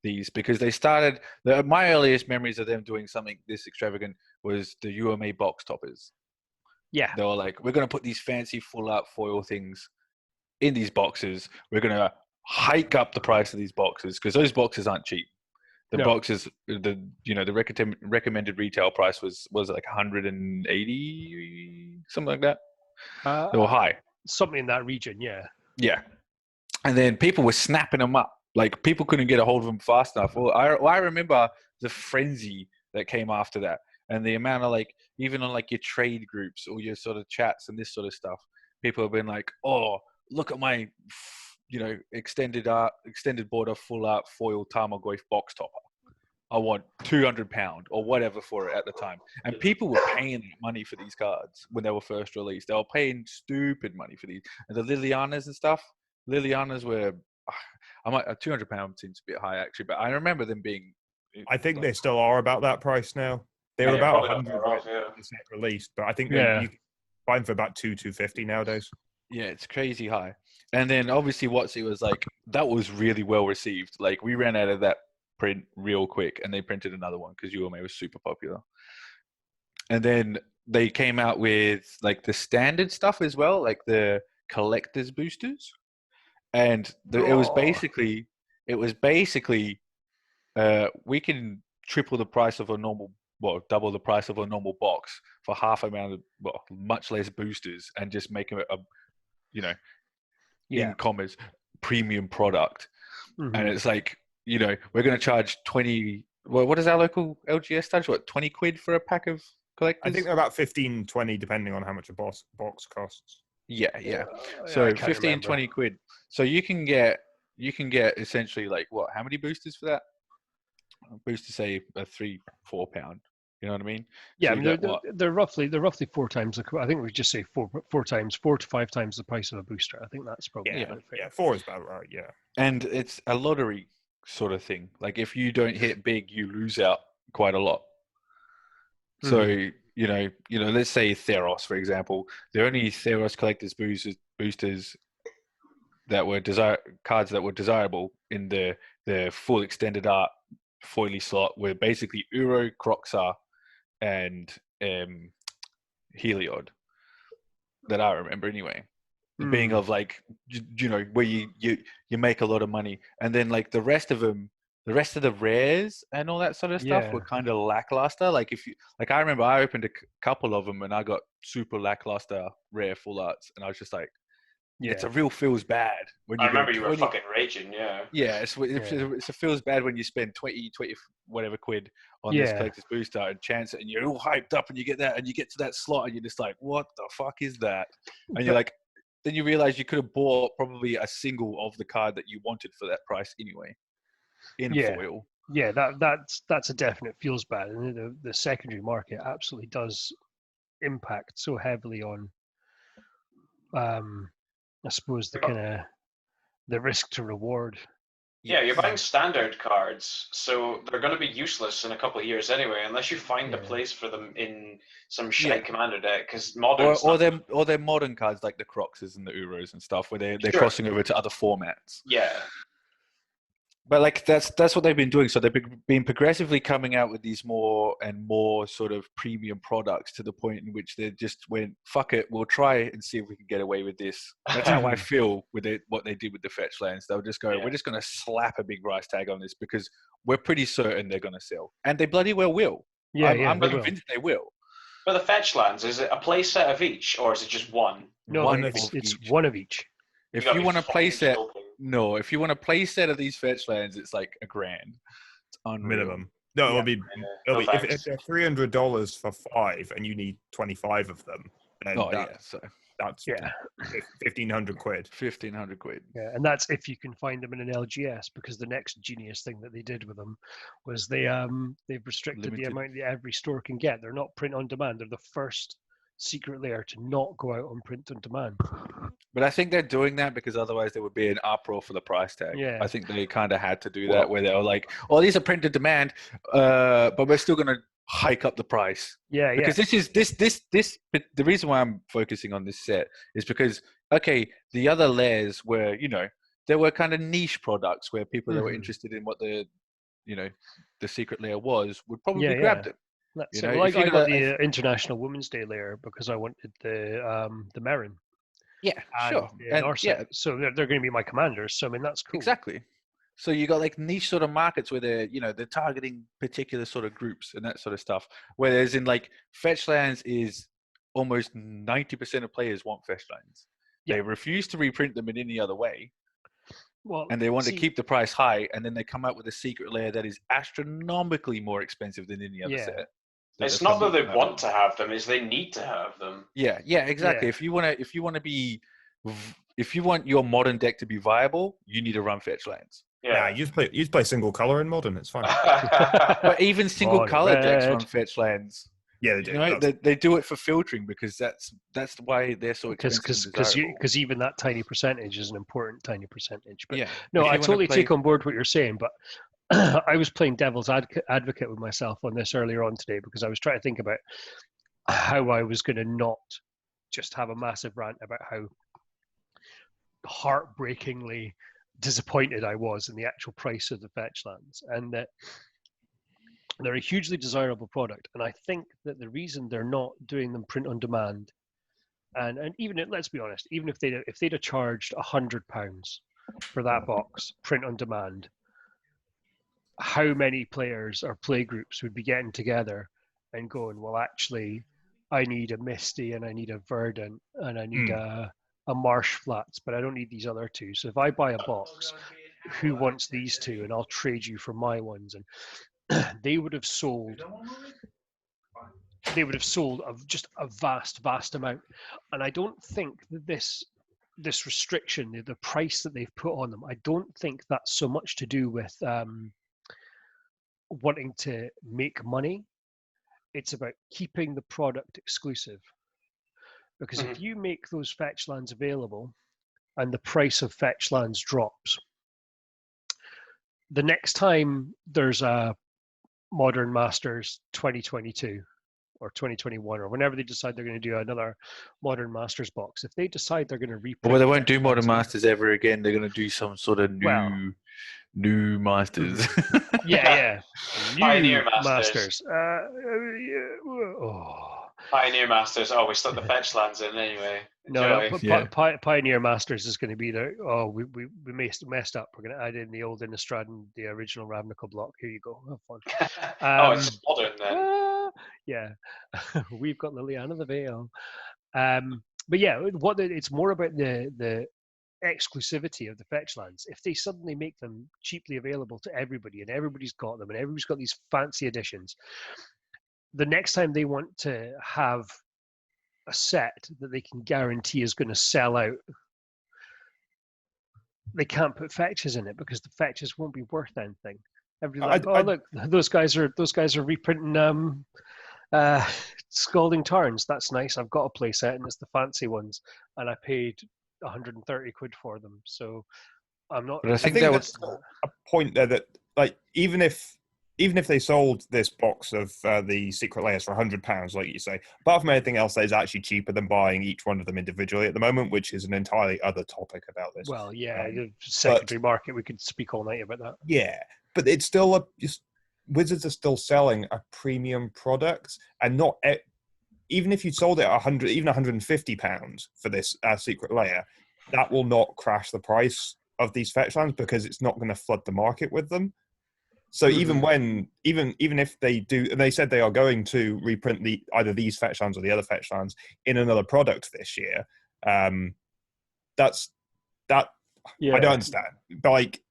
these, because they started. My earliest memories of them doing something this extravagant was the UMA box toppers. Yeah. They were like, we're going to put these fancy full art foil things in these boxes. We're going to hike up the price of these boxes because those boxes aren't cheap. The boxes, the recommended retail price was like 180, something like that. They were high. Something in that region, yeah. Yeah. And then people were snapping them up. Like people couldn't get a hold of them fast enough. Well, I remember the frenzy that came after that, and the amount of like, even on like your trade groups or your sort of chats and this sort of stuff, people have been like, oh, look at my, extended border full art foil Tarmogoyf box topper. I want £200 or whatever for it at the time. And people were paying money for these cards when they were first released. They were paying stupid money for these. And the Lilianas and stuff, Lilianas were, £200 seems a bit high actually, but I remember them being. I think they still are about that price now. They were about 100 when it's released, but I think you can find for about $250 nowadays. Yeah, it's crazy high. And then obviously WotC was like, that was really well received. Like we ran out of that print real quick, and they printed another one because UMA was super popular. And then they came out with like the standard stuff as well, like the collector's boosters, and it was basically we can triple the price of a normal, double the price of a normal box for half amount of much less boosters, and just make it a in commas premium product. And it's like, we're going to charge 20. What does our local LGS charge? What, 20 quid for a pack of collectors? I think they're about 15, 20, depending on how much a box costs. Yeah. So 15, 20 quid. So you can get essentially like how many boosters for that? Boosters say a £3-4. You know what I mean? Yeah, So they're roughly 4 times. I think we just say 4 to 5 times the price of a booster. I think that's probably about fair. Yeah, 4 is about right. Yeah, and it's a lottery sort of thing. Like if you don't hit big, you lose out quite a lot. So let's say Theros, for example. The only Theros collectors boosters that were cards that were desirable in the full extended art foily slot were basically Uro, Croxar, and Heliod. That I remember anyway. Being of like where you make a lot of money, and then like the rest of the rares and all that sort of stuff were kind of lackluster. Like I remember I opened a couple of them and I got super lackluster rare full arts, and I was just like, it's a real feels bad when you. I remember you were fucking raging, yeah. Yeah, it feels bad when you spend 20 whatever quid on this collector's booster and chance it, and you're all hyped up, and you get that, and you get to that slot, and you're just like, what the fuck is that? And you're like. Then you realize you could have bought probably a single of the card that you wanted for that price anyway, in foil. Yeah, that's a definite feels bad, and the secondary market absolutely does impact so heavily on, I suppose the kind of the risk to reward. Yeah, you're buying standard cards, so they're going to be useless in a couple of years anyway, unless you find a place for them in some shite commander deck. Because modern or they're modern cards like the Croxes and the Uros and stuff, where they're crossing over to other formats. Yeah, but like that's what they've been doing. So they've been progressively coming out with these more and more sort of premium products to the point in which they just went, fuck it, we'll try and see if we can get away with this. That's how I feel with it. What they did with the fetch lands, they'll just go, we're just going to slap a big price tag on this because we're pretty certain they're going to sell, and they bloody well will. I'm convinced they will. But the fetch lands, is it a play set of each, or is it just one? No, it's one of each. If you want to play set. No, if you want a play set of these fetch lands, it's like $1,000. It's unreal. Minimum. No, it'll be if they're $300 for 5 and you need 25 of them, then that's 1,500 quid. 1,500 quid. Yeah, and that's if you can find them in an LGS, because the next genius thing that they did with them was they've restricted the amount that every store can get. They're not print on demand. They're the first secret layer to not go out on print on demand. But I think they're doing that because otherwise there would be an uproar for the price tag. Yeah. I think they kind of had to do that, where they were like, "Oh, these are printed demand, but we're still going to hike up the price." Yeah, because this is the reason why I'm focusing on this set is because the other layers were there were kind of niche products where people that were interested in what the secret layer was would probably grab them. I got the International Women's Day layer because I wanted the Merrin. Yeah, sure. And so they're going to be my commanders. So I mean, that's cool. Exactly. So you got like niche sort of markets where they're targeting particular sort of groups and that sort of stuff. Whereas in like fetch lands is almost 90% of players want fetch lands. They refuse to reprint them in any other way. Well, and they want to keep the price high, and then they come out with a secret layer that is astronomically more expensive than any other set. It's not that they want to have them; it's they need to have them. Yeah, exactly. Yeah. If you want your modern deck to be viable, you need to run fetch lands. Yeah, you just play single color in modern. It's fine. But even single color decks run fetch lands. Yeah, they do. They do it for filtering because that's why they're so expensive. Because even that tiny percentage is an important tiny percentage. But I totally take on board what you're saying, but. I was playing devil's advocate with myself on this earlier on today because I was trying to think about how I was going to not just have a massive rant about how heartbreakingly disappointed I was in the actual price of the fetch lands, and that they're a hugely desirable product. And I think that the reason they're not doing them print on demand, and even let's be honest, even if they'd have charged £100 for that box print on demand, how many players or play groups would be getting together and going, well, actually, I need a Misty and I need a Verdant and I need a Marsh Flats, but I don't need these other two. So if I buy a box, who wants these two? And I'll trade you for my ones. And they would have sold of just a vast amount. And I don't think that this restriction, the price that they've put on them, I don't think that's so much to do with wanting to make money. It's about keeping the product exclusive, because if you make those fetch lands available and the price of fetch lands drops, the next time there's a Modern Masters 2022 or 2021 or whenever they decide they're going to do another Modern Masters box, if they decide they're going to reprint, Well, they won't do fetch Modern lands, Masters ever again. They're going to do some sort of well, new Masters. yeah, Pioneer new Masters. Masters. Oh. Pioneer Masters. Oh, we stuck the fetch lands in anyway. No, Enjoy. Yeah. Pioneer Masters is going to be the. Oh, we messed up. We're going to add in the old Innistrad and the original Ravnica block. Here you go. Have fun. Oh, it's just modern then. Yeah, we've got Liliana the Veil. But yeah, it's more about the exclusivity of the fetch lands. If they suddenly make them cheaply available to everybody, and everybody's got them, and everybody's got these fancy editions, the next time they want to have a set that they can guarantee is going to sell out, they can't put fetches in it because the fetches won't be worth anything. Everybody's like, look, those guys are reprinting Scalding Tarns. That's nice. I've got a play set and it's the fancy ones, and I paid 130 quid for them. So I'm not. But I think that was a point there that, like, even if they sold this box of the secret layers for £100, like you say, apart from anything else, that is actually cheaper than buying each one of them individually at the moment, which is an entirely other topic about this. Well, yeah, the secondary market. We could speak all night about that. Yeah, but it's still Wizards are still selling a premium product, and not even if you sold it at £100, even £150 for this secret layer, that will not crash the price of these fetch lands because it's not going to flood the market with them. So even if they do, and they said they are going to reprint either these fetch lands or the other fetch lands in another product this year, that's that. Yeah. I don't understand. But, like,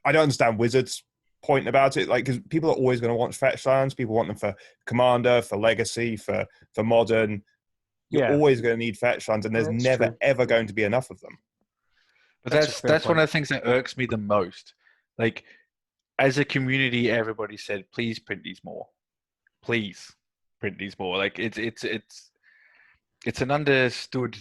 I don't understand Wizards' point about it. Like, because people are always going to want fetch lands. People want them for Commander, for Legacy, for Modern. You're always going to need fetch lands, and there's never ever going to be enough of them. But that's one of the things that irks me the most. Like, as a community, everybody said, "Please print these more. Please print these more." Like, it's an understood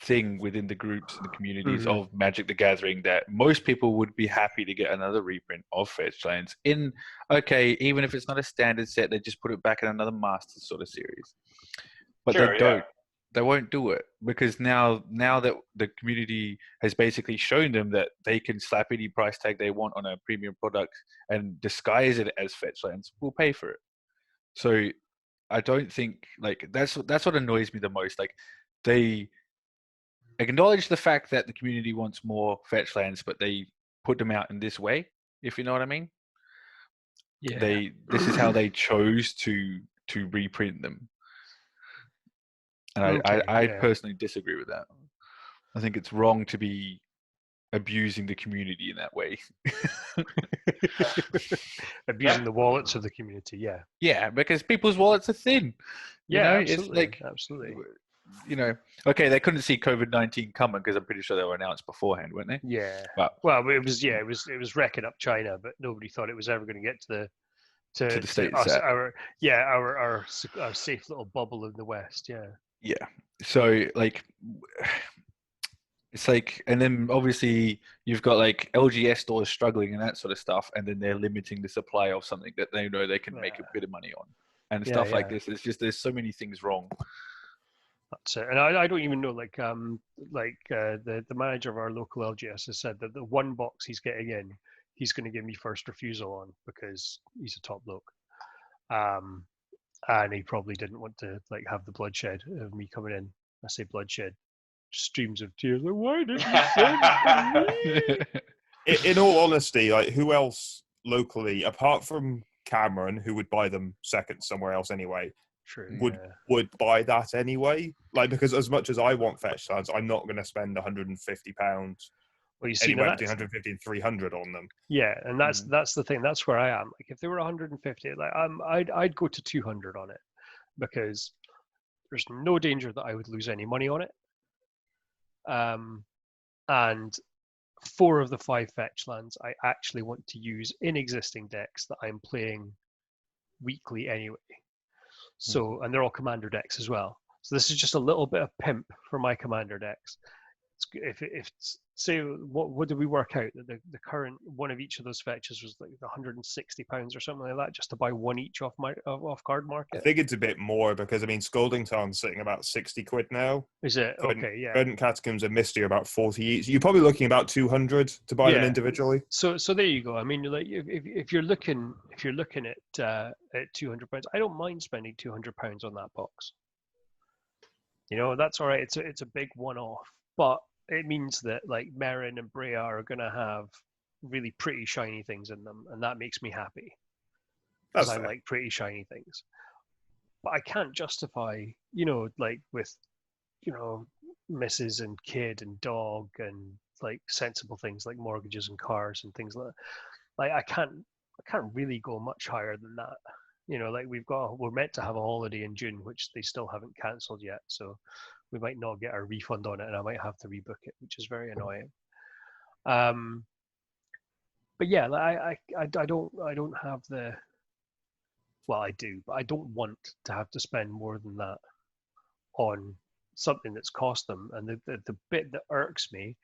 thing within the groups and the communities of Magic the Gathering that most people would be happy to get another reprint of fetch lands in. Okay, even if it's not a standard set, they just put it back in another Masters sort of series. But they don't. They won't do it because now that the community has basically shown them that they can slap any price tag they want on a premium product and disguise it as fetch lands, we'll pay for it. So I don't think, like, that's what annoys me the most. Like, they acknowledge the fact that the community wants more fetch lands, but they put them out in this way, if you know what I mean. Yeah. This is how they chose to reprint them. And I personally disagree with that. I think it's wrong to be abusing the community in that way. Abusing the wallets of the community, yeah. Yeah, because people's wallets are thin. Absolutely. It's like, absolutely. Okay, they couldn't see COVID-19 coming because I'm pretty sure they were announced beforehand, weren't they? Yeah. Well, it was wrecking up China, but nobody thought it was ever going to get to the States. Our safe little bubble in the West, yeah. Yeah. So, like, it's like, and then obviously you've got like LGS stores struggling and that sort of stuff, and then they're limiting the supply of something that they know they can make a bit of money on, and stuff like this. It's just, there's so many things wrong. That's it. And I don't even know, the manager of our local LGS has said that the one box he's getting in, he's going to give me first refusal on because he's a top bloke. And he probably didn't want to have the bloodshed of me coming in. I say bloodshed, streams of tears. Like, why didn't you send me? In all honesty, like, who else locally, apart from Cameron, who would buy them second somewhere else anyway, would buy that anyway? Like, because as much as I want fetch lands, I'm not going to spend £150. Well, you see, anywhere between 150 and 300 on them. Yeah, and that's the thing. That's where I am. Like, if they were 150, I'd go to 200 on it because there's no danger that I would lose any money on it. And 4 of the 5 fetch lands I actually want to use in existing decks that I'm playing weekly anyway. So, and they're all commander decks as well. So this is just a little bit of pimp for my commander decks. if say what did we work out that the current one of each of those fetches was like £160 or something like that, just to buy one each off card I market. think it's a bit more because I mean Scalding Tarn's sitting about £60 now. Is it? Okay, yeah. Verdant Catacombs and Misty are about 40 each. You're probably looking about 200 to buy them individually. So there you go. I mean, like if you're looking at £200, I don't mind spending £200 on that box. You know, that's all right. It's a big one-off, but it means that like Merin and Brea are going to have really pretty shiny things in them, and that makes me happy because I like pretty shiny things. But I can't justify, you know, like with, you know, Mrs. and Kid and Dog and like sensible things like mortgages and cars and things like that. Like I can't really go much higher than that. You know, like we're meant to have a holiday in June, which they still haven't cancelled yet. So we might not get a refund on it, and I might have to rebook it, which is very annoying. But yeah, like I don't have the. Well, I do, but I don't want to have to spend more than that on something that's cost them. And the bit that irks me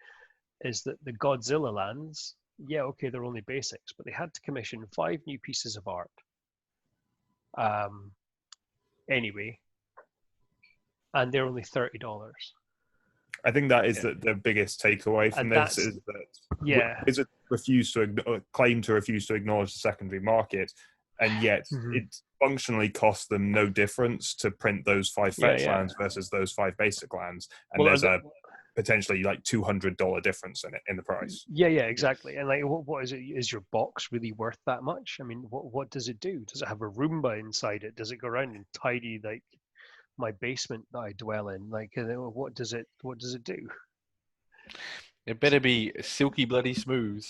is that the Godzilla lands, yeah, okay, they're only basics, but they had to commission 5 new pieces of art. Anyway, and they're only $30. I think that is the biggest takeaway from this is that is it claim to refuse to acknowledge the secondary market, and yet it functionally costs them no difference to print those 5 fetch lands versus those 5 basic lands, and there's a potentially like $200 difference in the price. Yeah, exactly. And like, what is it? Is your box really worth that much? I mean, what does it do? Does it have a Roomba inside it? Does it go around and tidy like my basement that I dwell in? Like, what does it do? It better be silky bloody smooth.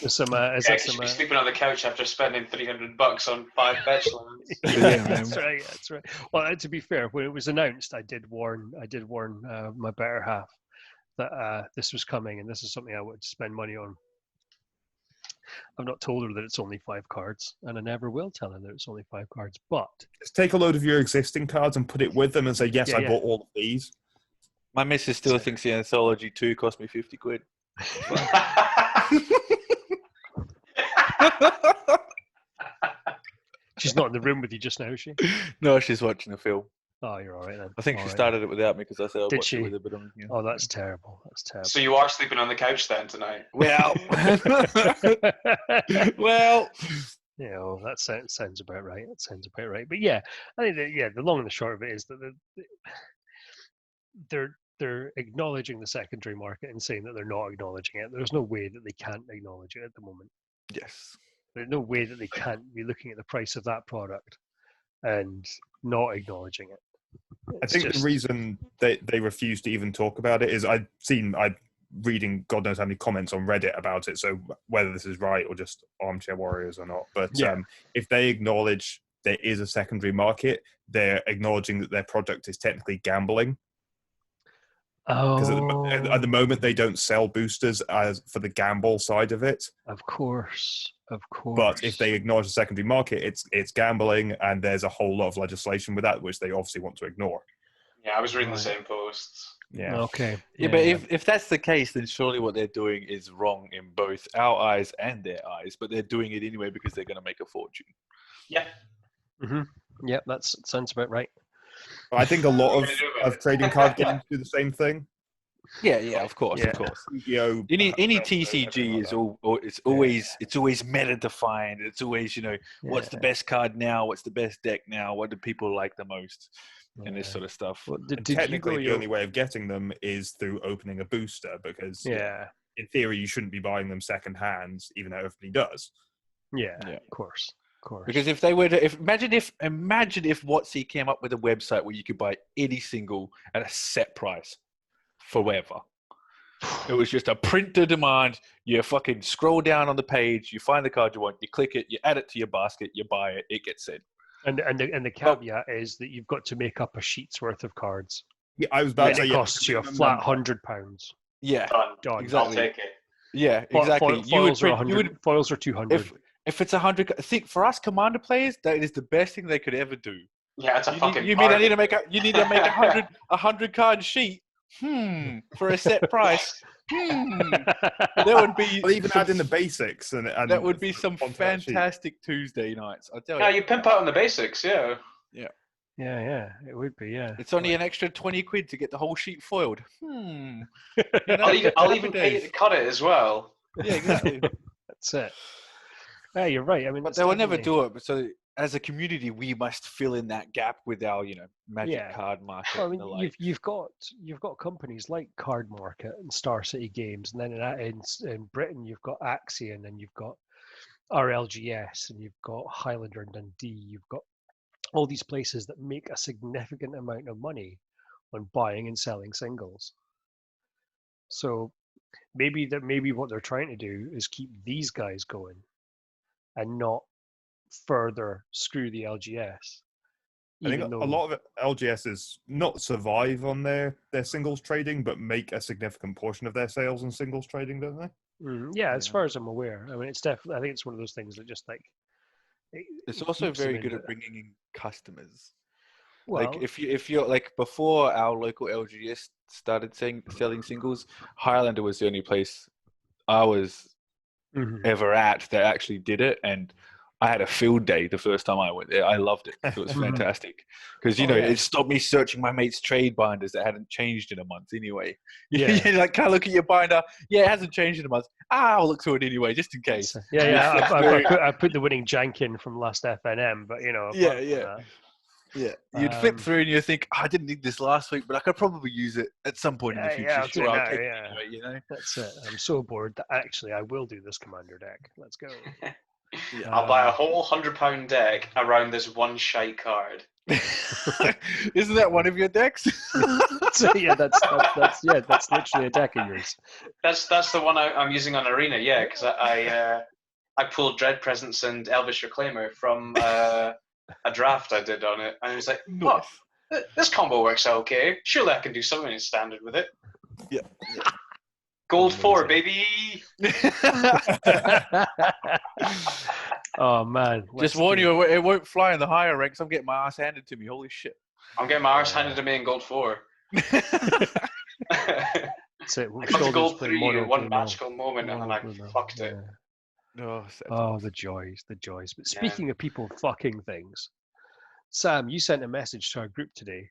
Sleeping on the couch after spending $300 on 5 fetch lands. That's right. Well, to be fair, when it was announced, I did warn my better half that this was coming, and this is something I would spend money on. I've not told her that it's only 5 cards, and I never will tell her that it's only 5 cards. But just take a load of your existing cards and put it with them and say, yes, I bought all of these. My missus still thinks the Anthology 2 cost me £50. She's not in the room with you just now, is she? No, she's watching a film. Oh, you're all right then. I think she started it without me because I said I'd watch it with her. But Oh, that's terrible. So you are sleeping on the couch then tonight? Well, well. Yeah, that sounds about right. But yeah, I think the long and the short of it is that they're acknowledging the secondary market and saying that they're not acknowledging it. There's no way that they can't acknowledge it at the moment. Yes. There's no way that they can't be looking at the price of that product and not acknowledging it. I think the reason they refuse to even talk about it is I'm reading God knows how many comments on Reddit about it, so whether this is right or just armchair warriors or not. But if they acknowledge there is a secondary market, they're acknowledging that their product is technically gambling. Because at the moment they don't sell boosters as for the gamble side of it. Of course. But if they acknowledge the secondary market, it's gambling, and there's a whole lot of legislation with that, which they obviously want to ignore. Yeah, I was reading the same posts. Yeah. Okay. Yeah, but if that's the case, then surely what they're doing is wrong in both our eyes and their eyes. But they're doing it anyway because they're going to make a fortune. Yeah. Yeah, that sounds about right. I think a lot of trading card games do the same thing. Yeah, of course. Any TCG is it's always meta defined. It's always what's the best card now, what's the best deck now, what do people like the most, and this sort of stuff. Well, technically, the only way of getting them is through opening a booster, because in theory you shouldn't be buying them second hand, even though everybody does. Yeah, of course. Because if they were to, imagine if WotC came up with a website where you could buy any single at a set price forever. It was just a print to demand. You fucking scroll down on the page, you find the card you want, you click it, you add it to your basket, you buy it, it gets sent. And the caveat is that you've got to make up a sheet's worth of cards. Yeah, I was about to say it costs you a flat £100. Yeah, done. Exactly. I'll take it. Yeah, exactly. Foils are 200. If it's 100, I think for us Commander players, that is the best thing they could ever do. Yeah, it's a fucking. You mean I need to make a 100 card sheet? For a set price. There would be. Well, even add in the basics and That would be some onto that sheet. fantastic Tuesday nights. I tell Yeah, you. you pimp out on the basics, yeah. Yeah, it would be. Yeah, It's only an extra 20 quid to get the whole sheet foiled. You know, I'll happy even pay you days. to cut it as well. Yeah, exactly. that's it. Yeah, you're right. I mean, But it's they will never definitely- do it. So as a community, we must fill in that gap with our, Magic Yeah. card market. Well, I and the mean, like. you've got companies like Card Market and Star City Games, and then in Britain you've got Axion, and you've got RLGS, and you've got Highlander and Dundee. You've got all these places that make a significant amount of money on buying and selling singles. So maybe what they're trying to do is keep these guys going, and not further screw the LGS. I think a lot of LGSs not survive on their singles trading, but make a significant portion of their sales in singles trading, don't they? Yeah, as Yeah. far as I'm aware. I mean, it's definitely. I think it's one of those things that just like. It's also keeps them very in good the- at bringing in customers. Well, Like if you're like before our local LGS started selling singles, Highlander was the only place I was mhm. ever at that actually did it, and I had a field day the first time I went there. I loved it. It was Mhm. fantastic because Oh, yeah. it stopped me searching my mate's trade binders that hadn't changed in a month anyway. Yeah. You're like, can I look at your binder? Yeah, it hasn't changed in a month. I'll look through it anyway, just in case. Yeah. flip I put the winning jank in from last FNM, but apart Yeah, from yeah. that, Yeah, you'd flip Um, through and you think, I didn't need this last week, but I could probably use it at some point in the future. I'll do it Sure, I'll now, take yeah. it anyway, that's it. I'm so bored that actually I will do this commander deck. Let's go. Yeah. I'll buy a whole £100 deck around this one shite card. Isn't that one of your decks? So yeah, that's literally a deck of yours. That's the one I'm using on Arena, yeah, because I pulled Dread Presence and Elvish Reclaimer from a draft I did on it, and it was like, oh, this combo works out okay. Surely I can do something in standard with it. Yeah. Gold 4, Amazing. baby. Oh man! Just warn you, it won't fly in the higher ranks. I'm getting my ass handed to me. Holy shit. I'm getting my arse handed to me in Gold 4. That's it. I got to Gold 3 in one magical moment, and then I fucked it. Oh, Oh, the joys. But speaking of people fucking things, Sam, you sent a message to our group today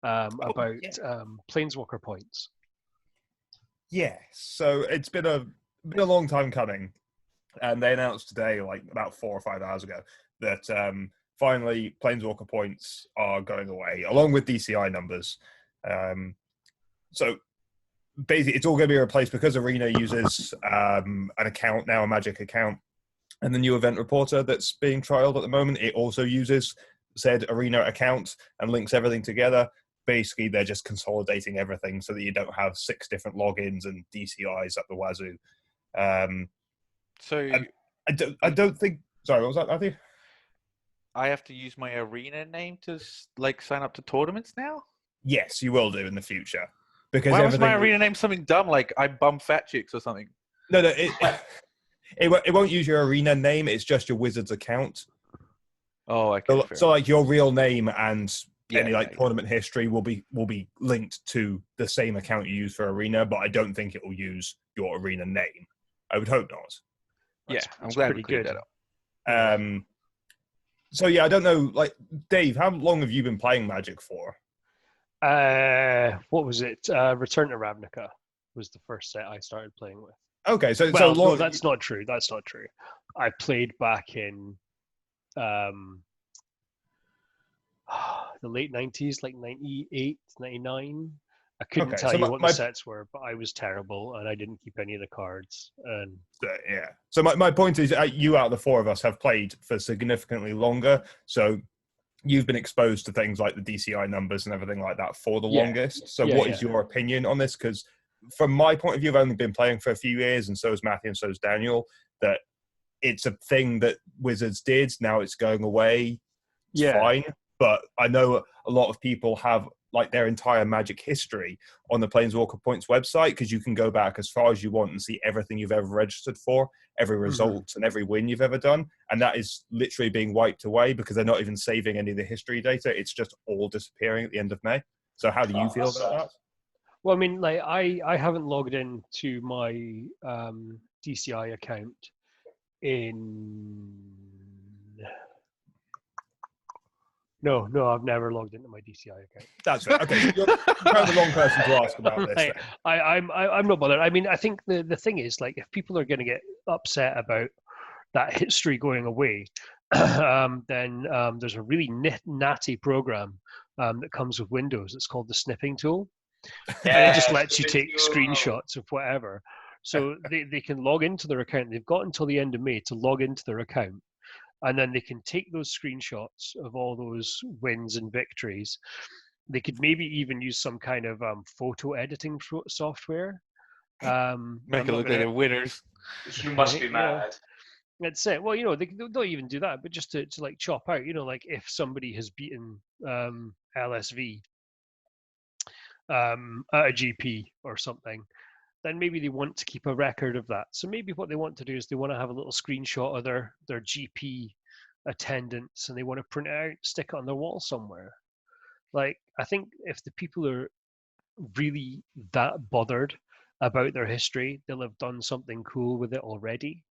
about Planeswalker Points. Yes. So it's been a long time coming, and they announced today, like about 4 or 5 hours ago, that finally Planeswalker Points are going away, along with DCI numbers. So basically, it's all going to be replaced because Arena uses an account now, a Magic account, and the new event reporter that's being trialed at the moment. It also uses said Arena account and links everything together. Basically, they're just consolidating everything so that you don't have 6 different logins and DCIs up the wazoo. So I don't think. Sorry, what was that, Matthew? I have to use my Arena name to sign up to tournaments now? Yes, you will do in the future. Because why was my Arena name something dumb like I bum fat chicks or something? No, it won't use your Arena name. It's just your Wizards account. Oh, okay. So like your real name and any tournament history will be linked to the same account you use for Arena, but I don't think it will use your Arena name. I would hope not. I'm glad we cleared that up. So yeah, I don't know. Like Dave, how long have you been playing Magic for? What was it? Return to Ravnica was the first set I started playing with. Okay, so no, long. That's not true. I played back in the late 90s, like 98, 99. I couldn't tell you what the sets were, but I was terrible and I didn't keep any of the cards. And So my point is, you out of the 4 of us have played for significantly longer. So you've been exposed to things like the DCI numbers and everything like that for the longest. So what is your opinion on this? Because from my point of view, I've only been playing for a few years, and so is Matthew and so is Daniel, that it's a thing that Wizards did. Now it's going away. It's fine. But I know a lot of people have like their entire Magic history on the Planeswalker Points website, because you can go back as far as you want and see everything you've ever registered for, every result and every win you've ever done. And that is literally being wiped away because they're not even saving any of the history data. It's just all disappearing at the end of May. So how do you feel about that? Well, I mean, like I haven't logged in to my DCI account in. No, I've never logged into my DCI account. That's it. Okay, so you're the wrong person to ask about this. Like, I'm not bothered. I mean, I think the thing is, like, if people are going to get upset about that history going away, then there's a really natty program that comes with Windows. It's called the snipping tool. And it just lets you take screenshots of whatever. So they can log into their account. They've got until the end of May to log into their account. And then they can take those screenshots of all those wins and victories. They could maybe even use some kind of photo editing software. Make it look like they're winners. You must be mad. That's it. Well, they don't even do that, but just to like chop out, like if somebody has beaten LSV at a GP or something, then maybe they want to keep a record of that. So maybe what they want to do is they want to have a little screenshot of their GP attendance, and they want to print it out, stick it on their wall somewhere. Like, I think if the people are really that bothered about their history, they'll have done something cool with it already.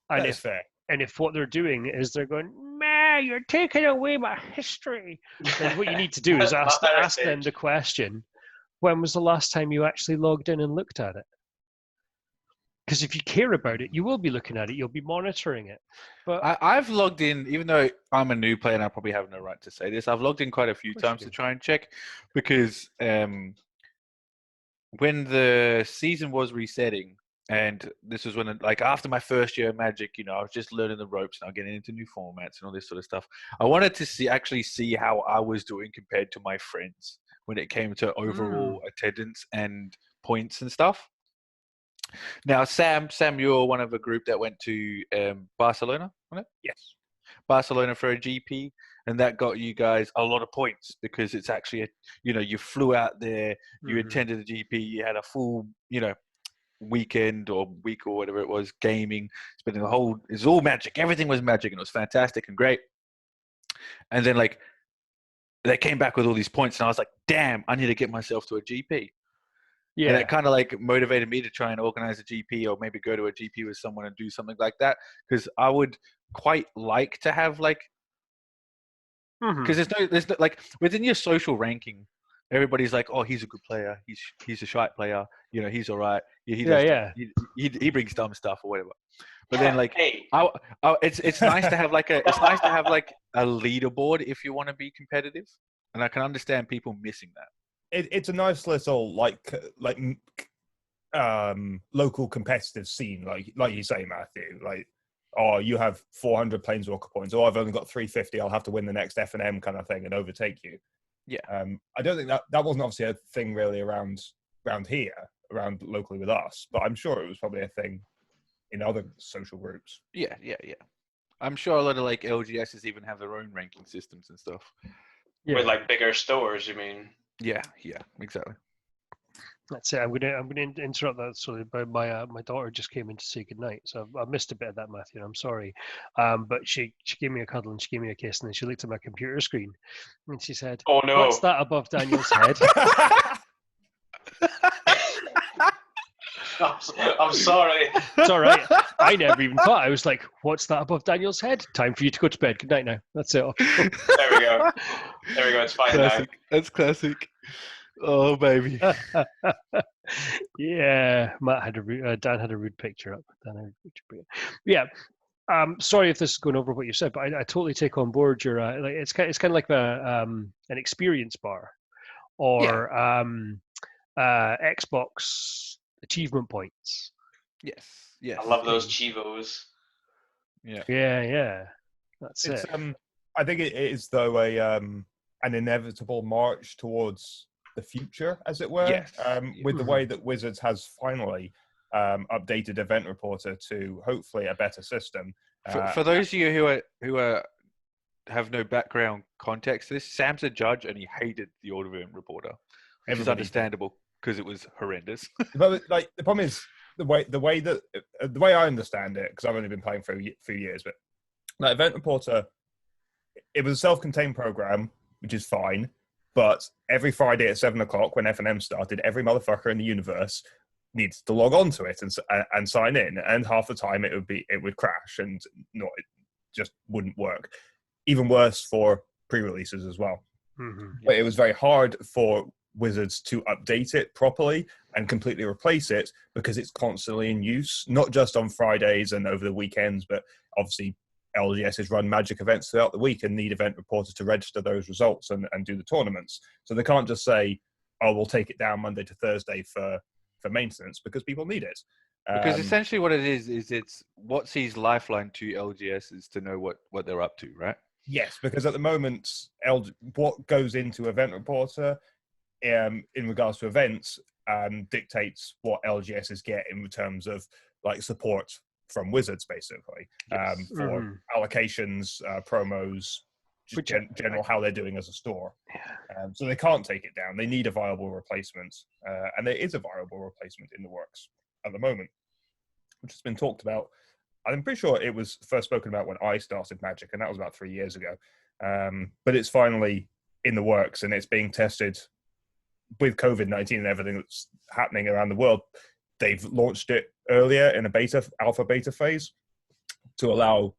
And That's fair. And if what they're doing is they're going, man, you're taking away my history, then what you need to do is ask them the question, when was the last time you actually logged in and looked at it? Because if you care about it, you will be looking at it. You'll be monitoring it. But I've logged in, even though I'm a new player and I probably have no right to say this, I've logged in quite a few times to try and check, because when the season was resetting, and this was when, like, after my first year of Magic, I was just learning the ropes and I was getting into new formats and all this sort of stuff. I wanted to actually see how I was doing compared to my friends when it came to overall attendance and points and stuff. Now, Sam, you're one of a group that went to Barcelona, wasn't it? Yes. Barcelona for a GP, and that got you guys a lot of points because it's actually, you flew out there, you attended the GP, you had a full, weekend or week or whatever it was, gaming, spending it's all Magic. Everything was Magic, and it was fantastic and great. And then, like, they came back with all these points, and I was like, damn, I need to get myself to a GP. Yeah. And it kind of like motivated me to try and organize a GP, or maybe go to a GP with someone and do something like that. Because I would quite like to have, like, because there's no, like, within your social ranking, everybody's like, oh, he's a good player. He's a shite player. He's all right. He brings dumb stuff or whatever. But then, like, it's nice to have like a leaderboard if you want to be competitive, and I can understand people missing that. It's a nice little local competitive scene, like you say, Matthew. Like, oh, you have 400 Planeswalker points. Oh, I've only got 350. I'll have to win the next F&M kind of thing and overtake you. Yeah. I don't think that wasn't obviously a thing really around here, around locally with us, but I'm sure it was probably a thing in other social groups. Yeah. I'm sure a lot of, like, LGSs even have their own ranking systems and stuff. Yeah. With, like, bigger stores, you mean? Yeah, exactly. That's it. I'm gonna interrupt that. Sorry, but my daughter just came in to say goodnight, so I missed a bit of that, Matthew. I'm sorry, but she gave me a cuddle and she gave me a kiss, and then she looked at my computer screen and she said, "Oh no, what's that above Daniel's head?" I'm sorry. It's all right. I never even thought. I was like, "What's that above Daniel's head?" Time for you to go to bed. Good night now. That's it. There we go. It's fine classic. now. That's classic. Oh, baby. Yeah, Matt had Dan had a rude picture up. Yeah. Sorry if this is going over what you said, but I totally take on board your like it's kind of like an experience bar, or Xbox achievement points. Yes. I love those Chivos. Yeah. That's it. I think it is, though, an inevitable march towards the future, as it were. Yes. With the way that Wizards has finally updated Event Reporter to hopefully a better system. For those of you who are have no background context to this, Sam's a judge and he hated the Old Event Reporter, which is understandable because it was horrendous. But like the problem is the way I understand it, because I've only been playing for a few years, but like Event Reporter, it was a self-contained program, which is fine. But every Friday at 7:00 when FNM started, every motherfucker in the universe needs to log on to it and sign in. And half the time it would crash and it just wouldn't work. Even worse for pre-releases as well. Mm-hmm. But it was very hard for Wizards to update it properly and completely replace it because it's constantly in use, not just on Fridays and over the weekends, but obviously LGSs run Magic events throughout the week and need event reporters to register those results and do the tournaments. So they can't just say, oh, we'll take it down Monday to Thursday for maintenance, because people need it. Because essentially what it is it's WotC's lifeline to LGS is to know what they're up to, right? Yes, because at the moment, what goes into Event Reporter in regards to events dictates what LGSs get in terms of like support from Wizards, basically, Yes. for allocations, promos, just general how they're doing as a store. So they can't take it down. They need a viable replacement, and there is a viable replacement in the works at the moment, which has been talked about. I'm pretty sure it was first spoken about when I started Magic, and that was about 3 years ago. But it's finally in the works, and it's being tested with COVID-19 and everything that's happening around the world. They've launched it earlier in a alpha beta phase to allow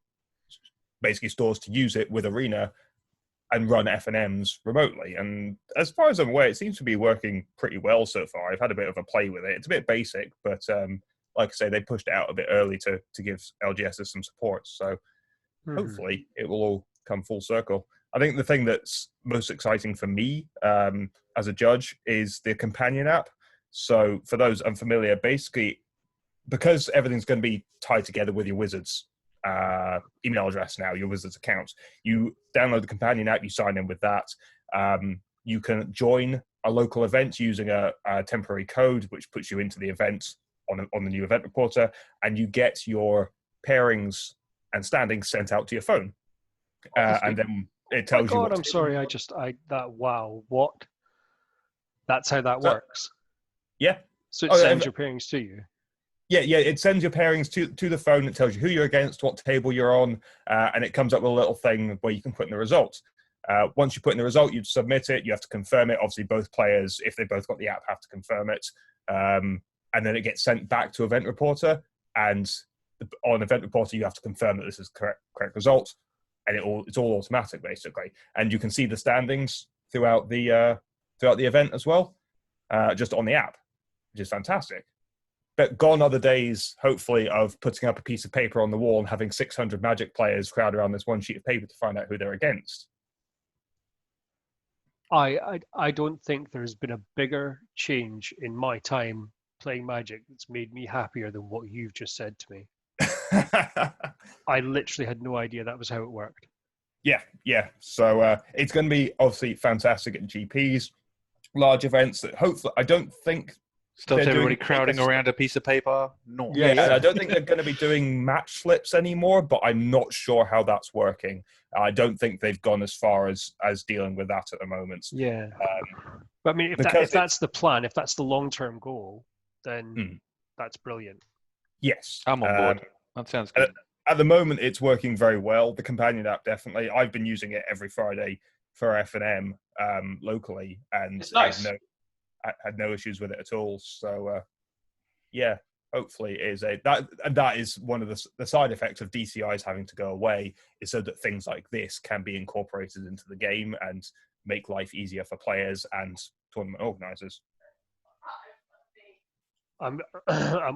basically stores to use it with Arena and run FNMs remotely. And as far as I'm aware, it seems to be working pretty well so far. I've had a bit of a play with it. It's a bit basic, but like I say, they pushed it out a bit early to give LGSs some support. So hopefully it will all come full circle. I think the thing that's most exciting for me as a judge is the companion app. So for those unfamiliar, basically, because everything's going to be tied together with your Wizards email address now, your Wizards account, you download the companion app, you sign in with that. You can join a local event using a temporary code, which puts you into the event on the new event reporter, and you get your pairings and standings sent out to your phone. And then it tells you. I'm sorry. What? That's how that works. Yeah. So it sends your pairings to you. Yeah. It sends your pairings to the phone. It tells you who you're against, what table you're on, and it comes up with a little thing where you can put in the result. Once you put in the result, you submit it. You have to confirm it. Obviously, both players, if they both got the app, have to confirm it. And then it gets sent back to Event Reporter. And on Event Reporter, you have to confirm that this is correct result. And it's all automatic, basically. And you can see the standings throughout the event as well, just on the app, which is fantastic. But gone are the days, hopefully, of putting up a piece of paper on the wall and having 600 Magic players crowd around this one sheet of paper to find out who they're against. I don't think there's been a bigger change in my time playing Magic that's made me happier than what you've just said to me. I literally had no idea that was how it worked. Yeah. So it's going to be obviously fantastic at GPs, large events that hopefully, I don't think... Stops everybody crowding around a piece of paper. No. Yeah, I don't think they're going to be doing match slips anymore, but I'm not sure how that's working. I don't think they've gone as far as dealing with that at the moment. Yeah. But I mean, if that's the plan, if that's the long-term goal, then that's brilliant. Yes. I'm on board. That sounds good. At the moment, it's working very well. The companion app, definitely. I've been using it every Friday for FNM locally, and it's nice. I had no issues with it at all. So, yeah, hopefully it is that is one of the side effects of DCIs having to go away, is so that things like this can be incorporated into the game and make life easier for players and tournament organizers. I'm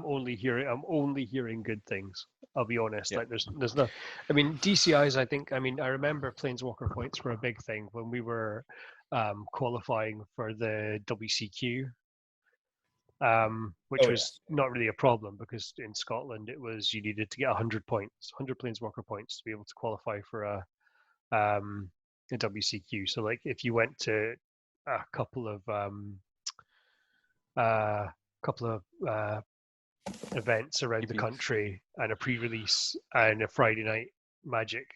only hearing good things. I'll be honest. Yeah. Like there's no. I mean, DCIs. I remember Planeswalker Points were a big thing when we were qualifying for the WCQ, which was not really a problem because in Scotland it was you needed to get 100 Planeswalker points to be able to qualify for a WCQ. So like if you went to a couple of events around the country and a pre-release and a Friday night Magic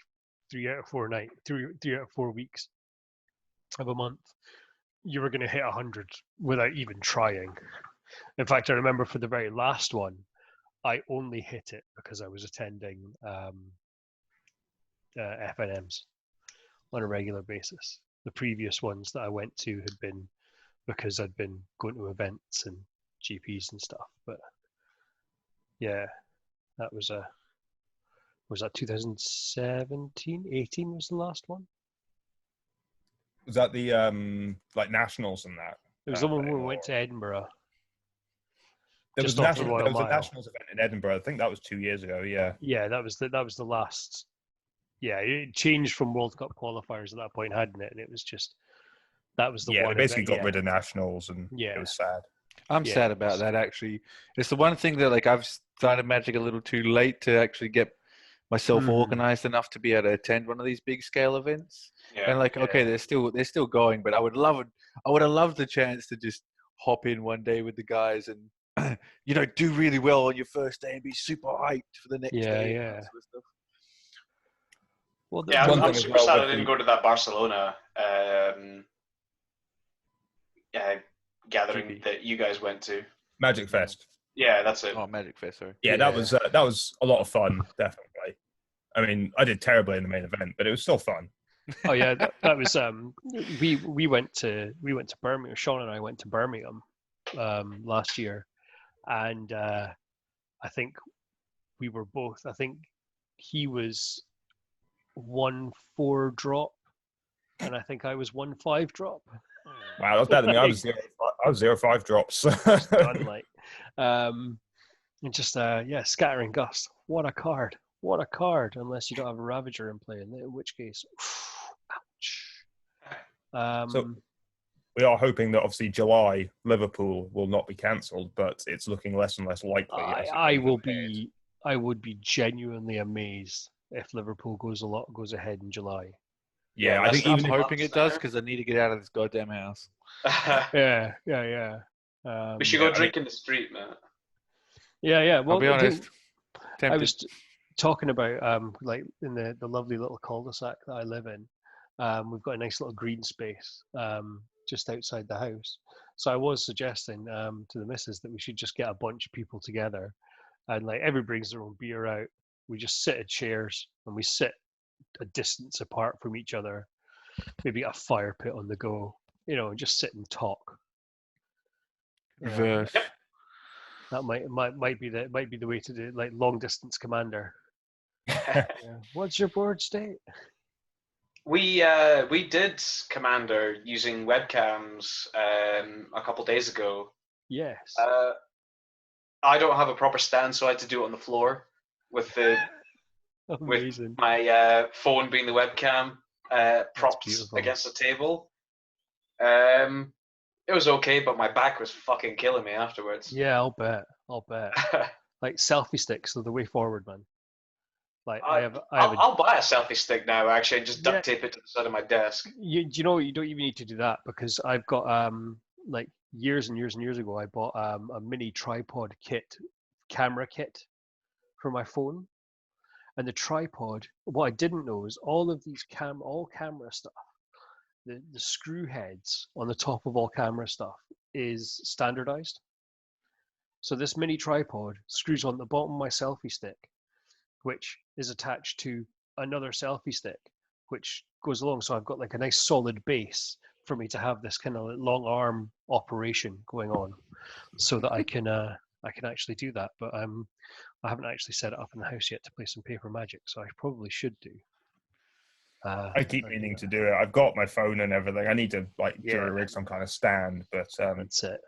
3 out of 4 3 out of 4 weeks of a month, you were going to hit 100 without even trying. In fact, I remember for the very last one, I only hit it because I was attending FNMs on a regular basis. The previous ones that I went to had been because I'd been going to events and GPs and stuff. But yeah, that was that 2017, 18 was the last one. Was that the like nationals and that? It was the one when we went to Edinburgh. There was, just off the there Royal was a Mile. nationals event in Edinburgh. I think that was 2 years ago. Yeah. Yeah, that was the last. Yeah, it changed from World Cup qualifiers at that point, hadn't it? And it was just that was the Yeah, one. they basically event, got rid of nationals, and Yeah. it was sad. I'm Yeah, sad it about was- that, actually. It's the one thing that, like, I've started Magic a little too late to actually get myself Mhm. organized enough to be able to attend one of these big scale events. Yeah. And like, okay, they're still going, but I would have loved the chance to just hop in one day with the guys and do really well on your first day and be super hyped for the next Yeah, day. yeah. And that sort of stuff. Well, Yeah, One I'm thing as super well sad I with didn't the- go to that Barcelona gathering GB. that you guys went to. Magic Fest. Yeah, that's it. Oh, Magic Fest, sorry. Yeah, that was a lot of fun. Definitely. I mean, I did terribly in the main event, but it was still fun. Oh yeah, that was we went to Birmingham. Sean and I went to Birmingham last year, and I think we were both. I think he was 1-4 drop, and I think I was 1-5 drop. Wow, that's better than me. I was 0-5 drops. Done like, and just scattering gust. What a card! What a card! Unless you don't have a Ravager in play, in which case, ouch. So we are hoping that obviously July Liverpool will not be cancelled, but it's looking less and less likely. as it I goes ahead. I would be genuinely amazed if Liverpool goes ahead in July. Yeah, Yeah, I think I'm even hoping it does because I need to get out of this goddamn house. Yeah. We should go drink in the street, man. Yeah. Well, I'll be honest. I Tempted. was talking about like in the lovely little cul-de-sac that I live in. We've got a nice little green space just outside the house. So I was suggesting to the missus that we should just get a bunch of people together, and like everybody brings their own beer out. We just sit at chairs and we sit a distance apart from each other. Maybe a fire pit on the go, and just sit and talk. Reverse. Yep. That might be the way to do it, like long distance commander. Yeah. What's your board state? We did Commander using webcams a couple days ago. Yes. I don't have a proper stand, so I had to do it on the floor with Amazing. my phone being the webcam propped beautiful. against the table. It was okay, but my back was fucking killing me afterwards. Yeah, I'll bet. Like selfie sticks are the way forward, man. Like I'll buy a selfie stick now, actually, and just duct Yeah. tape it to the side of my desk. you know you don't even need to do that because I've got like years and years and years ago I bought a mini tripod camera kit for my phone, and the tripod. What I didn't know is all of these camera stuff. The screw heads on the top of all camera stuff is standardized. So this mini tripod screws on the bottom of my selfie stick, which is attached to another selfie stick, which goes along. So I've got like a nice solid base for me to have this kind of long arm operation going on, so that I can actually do that. But I haven't actually set it up in the house yet to play some paper Magic, so I probably should do. I keep meaning to do it. I've got my phone and everything. I need to jury rig some kind of stand, but That's it.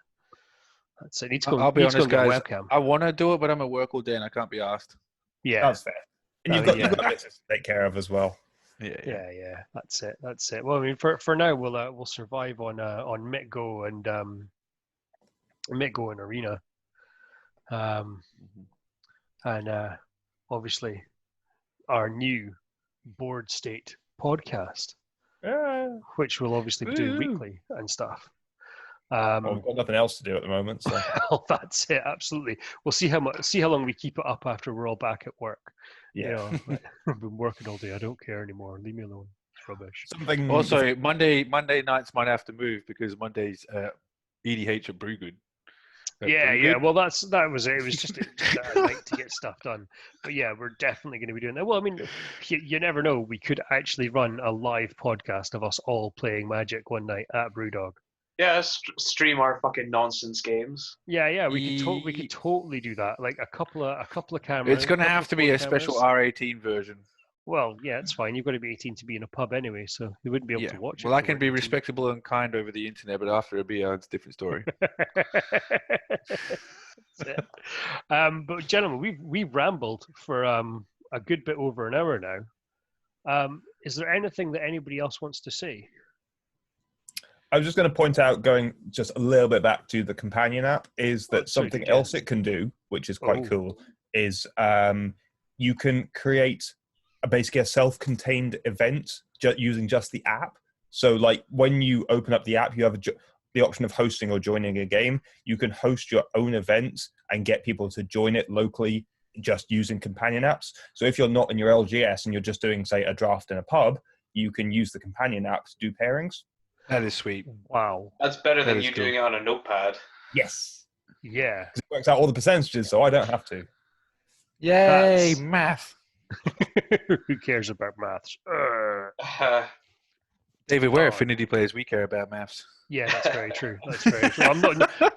Need to go. I'll be need to go honest, and get a guys. webcam. I want to do it, but I'm at work all day and I can't be asked. Yeah, that's fair. And you've got bits to take care of as well. Yeah. That's it. Well, I mean, for now, we'll survive on MitGo and MitGo and Arena, and obviously our new board state podcast, which we'll obviously be doing weekly and stuff. Well, we've got nothing else to do at the moment, so Well, that's it. Absolutely. We'll see how long we keep it up after we're all back at work. yeah. You know, I've been working all day. I don't care anymore. Leave me alone. It's rubbish. Something Also, Monday nights might have to move because Monday's EDH at Brewgood. Yeah. Well, that was it. It was just a night to get stuff done. But yeah, we're definitely going to be doing that. Well, I mean, you never know. We could actually run a live podcast of us all playing Magic one night at Brewdog. Yeah, stream our fucking nonsense games. Yeah. We could totally do that. Like a couple of cameras. It's going to have to be a special R18 version. Well, yeah, it's fine. You've got to be 18 to be in a pub anyway, so you wouldn't be able to watch it. Well, I can be respectable and kind over the internet, but after a beer, it's a different story. That's it. But gentlemen, we've rambled for a good bit over an hour now. Is there anything that anybody else wants to say? I was just going to point out, going just a little bit back to the companion app, is that something else it can do, which is quite cool, is you can create basically a self-contained event using just the app. So like when you open up the app, you have the option of hosting or joining a game. You can host your own event and get people to join it locally just using companion apps. So if you're not in your LGS and you're just doing, say, a draft in a pub, you can use the companion app to do pairings. That is sweet. Wow. That's better than you doing it on a notepad. Yes. Yeah. It works out all the percentages, so I don't have to. Yay, math. Who cares about maths? David, we're Affinity players. We care about maths. Yeah, that's very true. That's very true. I'm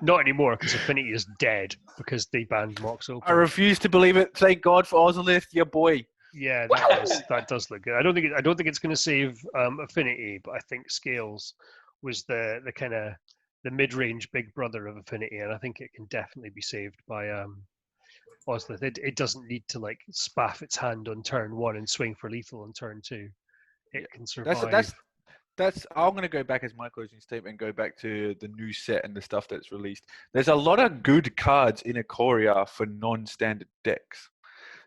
not anymore because Affinity is dead because they banned Mox Open. I refuse to believe it. Thank God for Ozolith, your boy. Yeah, that does look good. I don't think it's going to save Affinity, but I think Scales was the kind of the mid-range big brother of Affinity, and I think it can definitely be saved by Ozolith. It doesn't need to like spaff its hand on turn 1 and swing for lethal on turn 2. It can survive. That's. I'm going to go back as my closing statement and go back to the new set and the stuff that's released. There's a lot of good cards in Ikoria for non-standard decks.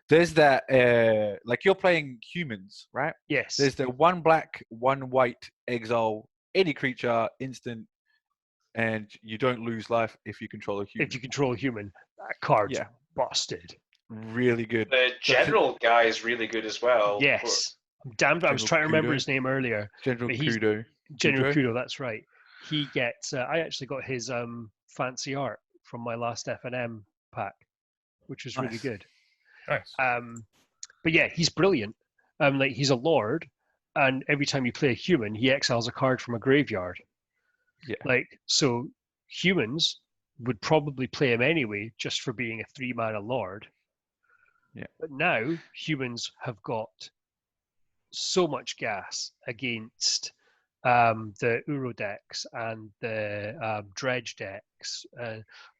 There's that, like you're playing humans, right? Yes. There's the 1 black, 1 white exile, any creature, instant, and you don't lose life if you control a human. If you control a human, that card's busted. Really good. The general guy is really good as well. Yes. Damned, I was trying to remember his name earlier. General Kudo. General Kudo, that's right. He gets. I actually got his fancy art from my last F&M pack, which was really good. Nice. But yeah, he's brilliant. Like he's a lord, and every time you play a human, he exiles a card from a graveyard. Yeah. Like so, humans would probably play him anyway, just for being a 3-mana lord. Yeah. But now humans have got so much gas against the Uro decks and the Dredge decks.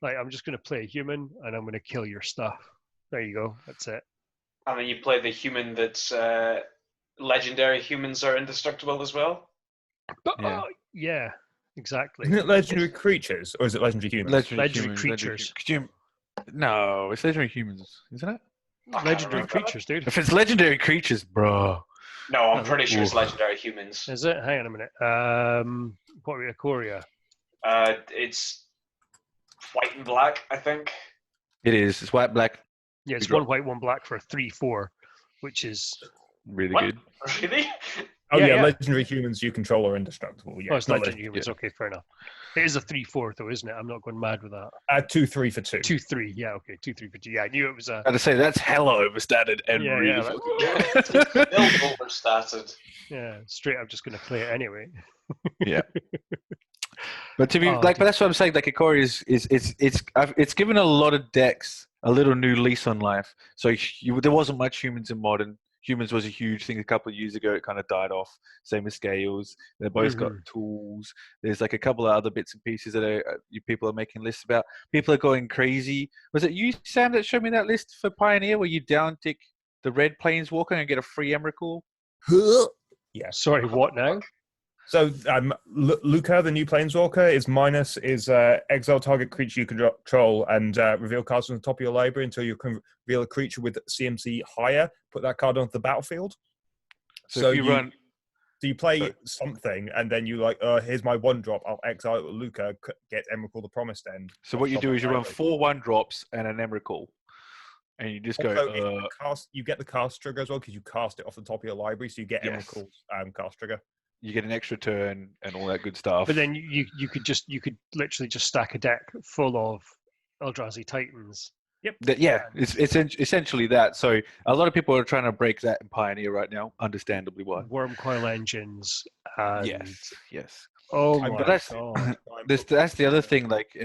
Like I'm just going to play a human and I'm going to kill your stuff. There you go. That's it. I mean, you play the human that's legendary humans are indestructible as well. Yeah, exactly. Isn't it legendary creatures or is it legendary humans? Legendary creatures. No, it's legendary humans, isn't it? Legendary creatures, dude. If it's legendary creatures, bro. No, I'm pretty sure it's legendary humans. Is it? Hang on a minute. What are we, Ikoria? It's white and black, I think. It is. It's white, black. Yeah, it's 1 white, 1 black for a 3/4, which is really good. Really? Oh yeah, legendary humans you control are indestructible. Yeah, it's legendary humans. Yeah. Okay, fair enough. It is a 3/4 though, isn't it? I'm not going mad with that. 2/3 for 2. 2/3. Yeah, okay. 2/3 for 2. Yeah, I knew it was a. I had to say that's hella overstated and really still overstated. Yeah, straight up just going to play it anyway. Yeah. But to be but that's what I'm saying. Like Ikoria it's given a lot of decks a little new lease on life. So there wasn't much humans in Modern. Humans was a huge thing a couple of years ago. It kind of died off. Same with Scales. They both got tools. There's like a couple of other bits and pieces that people are making lists about. People are going crazy. Was it you, Sam, that showed me that list for Pioneer where you down tick the red Planeswalker and get a free Emrakul? Yeah. Sorry, what now? So Luca, the new Planeswalker, is exile target creature you control and reveal cards from the top of your library until you can reveal a creature with CMC higher. Put that card onto the battlefield. So if you run So you play something, and then you like, here's my 1-drop. I'll exile Luca, get Emrakul the Promised End. So what you do is you run 4 1-drops and an Emrakul, and you just go. Also, you get the cast trigger as well because you cast it off the top of your library, so you get Yes. Emrakul's cast trigger. You get an extra turn and all that good stuff. But then you could literally just stack a deck full of Eldrazi Titans. Yep. It's essentially that. So a lot of people are trying to break that in Pioneer right now, understandably why. Worm coil engines. And, Yes. Oh But my god. That's the other thing. Like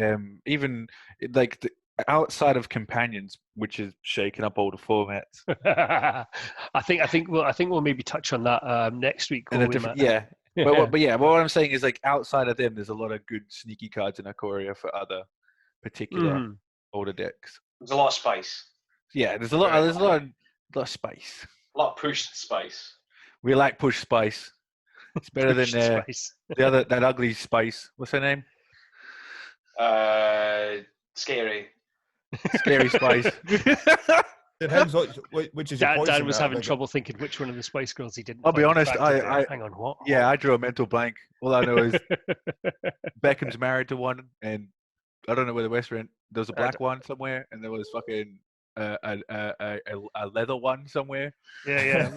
even like outside of companions, which is shaking up all the formats. I think we'll maybe touch on that next week. And But what I'm saying is like outside of them, there's a lot of good sneaky cards in Ikoria for other particular older decks. There's a lot of spice. Yeah, there's a lot of spice. A lot of pushed spice. We like push spice. It's better than that ugly spice. What's her name? Scary. Scary spice. Depends which is your poison. Dan was having trouble thinking which one of the Spice Girls he didn't. I'll be honest. Hang on, what? Yeah, I drew a mental blank. All I know is Beckham's married to one, and I don't know where the rest went. There was a black one somewhere, and there was fucking a leather one somewhere. Yeah.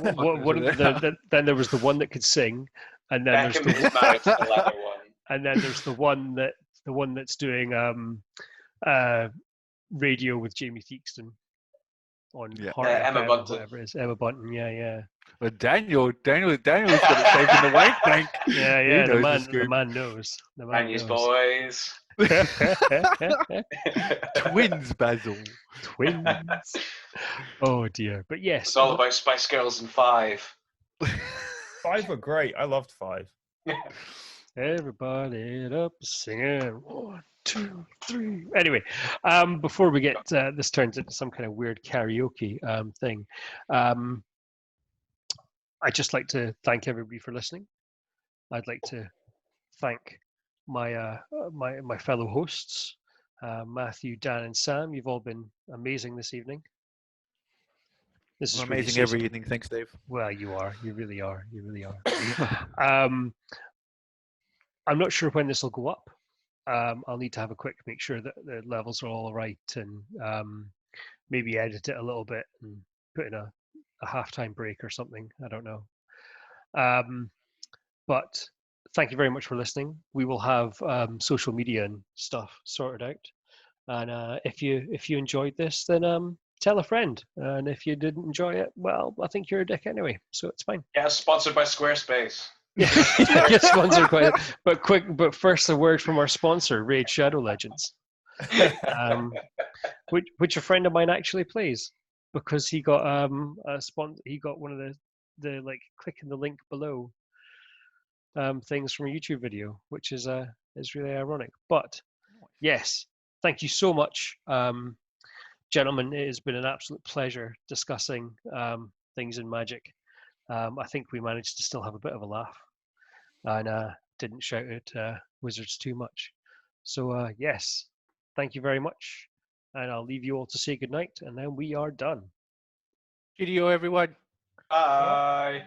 Then there was the one that could sing, and then Beckham there's is married to the leather one. and then there's the one that's doing radio with Jamie Theakston on Emma Bunton. whatever it is. Emma Bunton, yeah. But Daniel's got it saved in the wank tank. Yeah. The man knows. The man And his knows. boys. Twins, Basil. Twins. Oh dear. But yes. It's all about Spice Girls and 5. 5 were great. I loved 5. Everybody up singing. 1, 2, 3. Anyway, before we get this turns into some kind of weird karaoke thing, I'd just like to thank everybody for listening. I'd like to thank my my fellow hosts, Matthew, Dan, and Sam. You've all been amazing this evening. This is amazing really every evening. Thanks, Dave. Well, you are. You really are. You really are. I'm not sure when this will go up. I'll need to have a quick make sure that the levels are all right and maybe edit it a little bit and put in a halftime break or something. I don't know. But thank you very much for listening. We will have social media and stuff sorted out. And if you enjoyed this, then tell a friend. And if you didn't enjoy it, well, I think you're a dick anyway, so it's fine. Yeah, sponsored by Squarespace. Get sponsored by it. But first, a word from our sponsor, Raid Shadow Legends, which a friend of mine actually plays because he got he got one of the like clicking the link below things from a YouTube video, which is really ironic. But yes, thank you so much, gentlemen. It has been an absolute pleasure discussing things in Magic. I think we managed to still have a bit of a laugh and didn't shout at Wizards too much. So yes, thank you very much. And I'll leave you all to say goodnight, and then we are done. Video, everyone. Bye.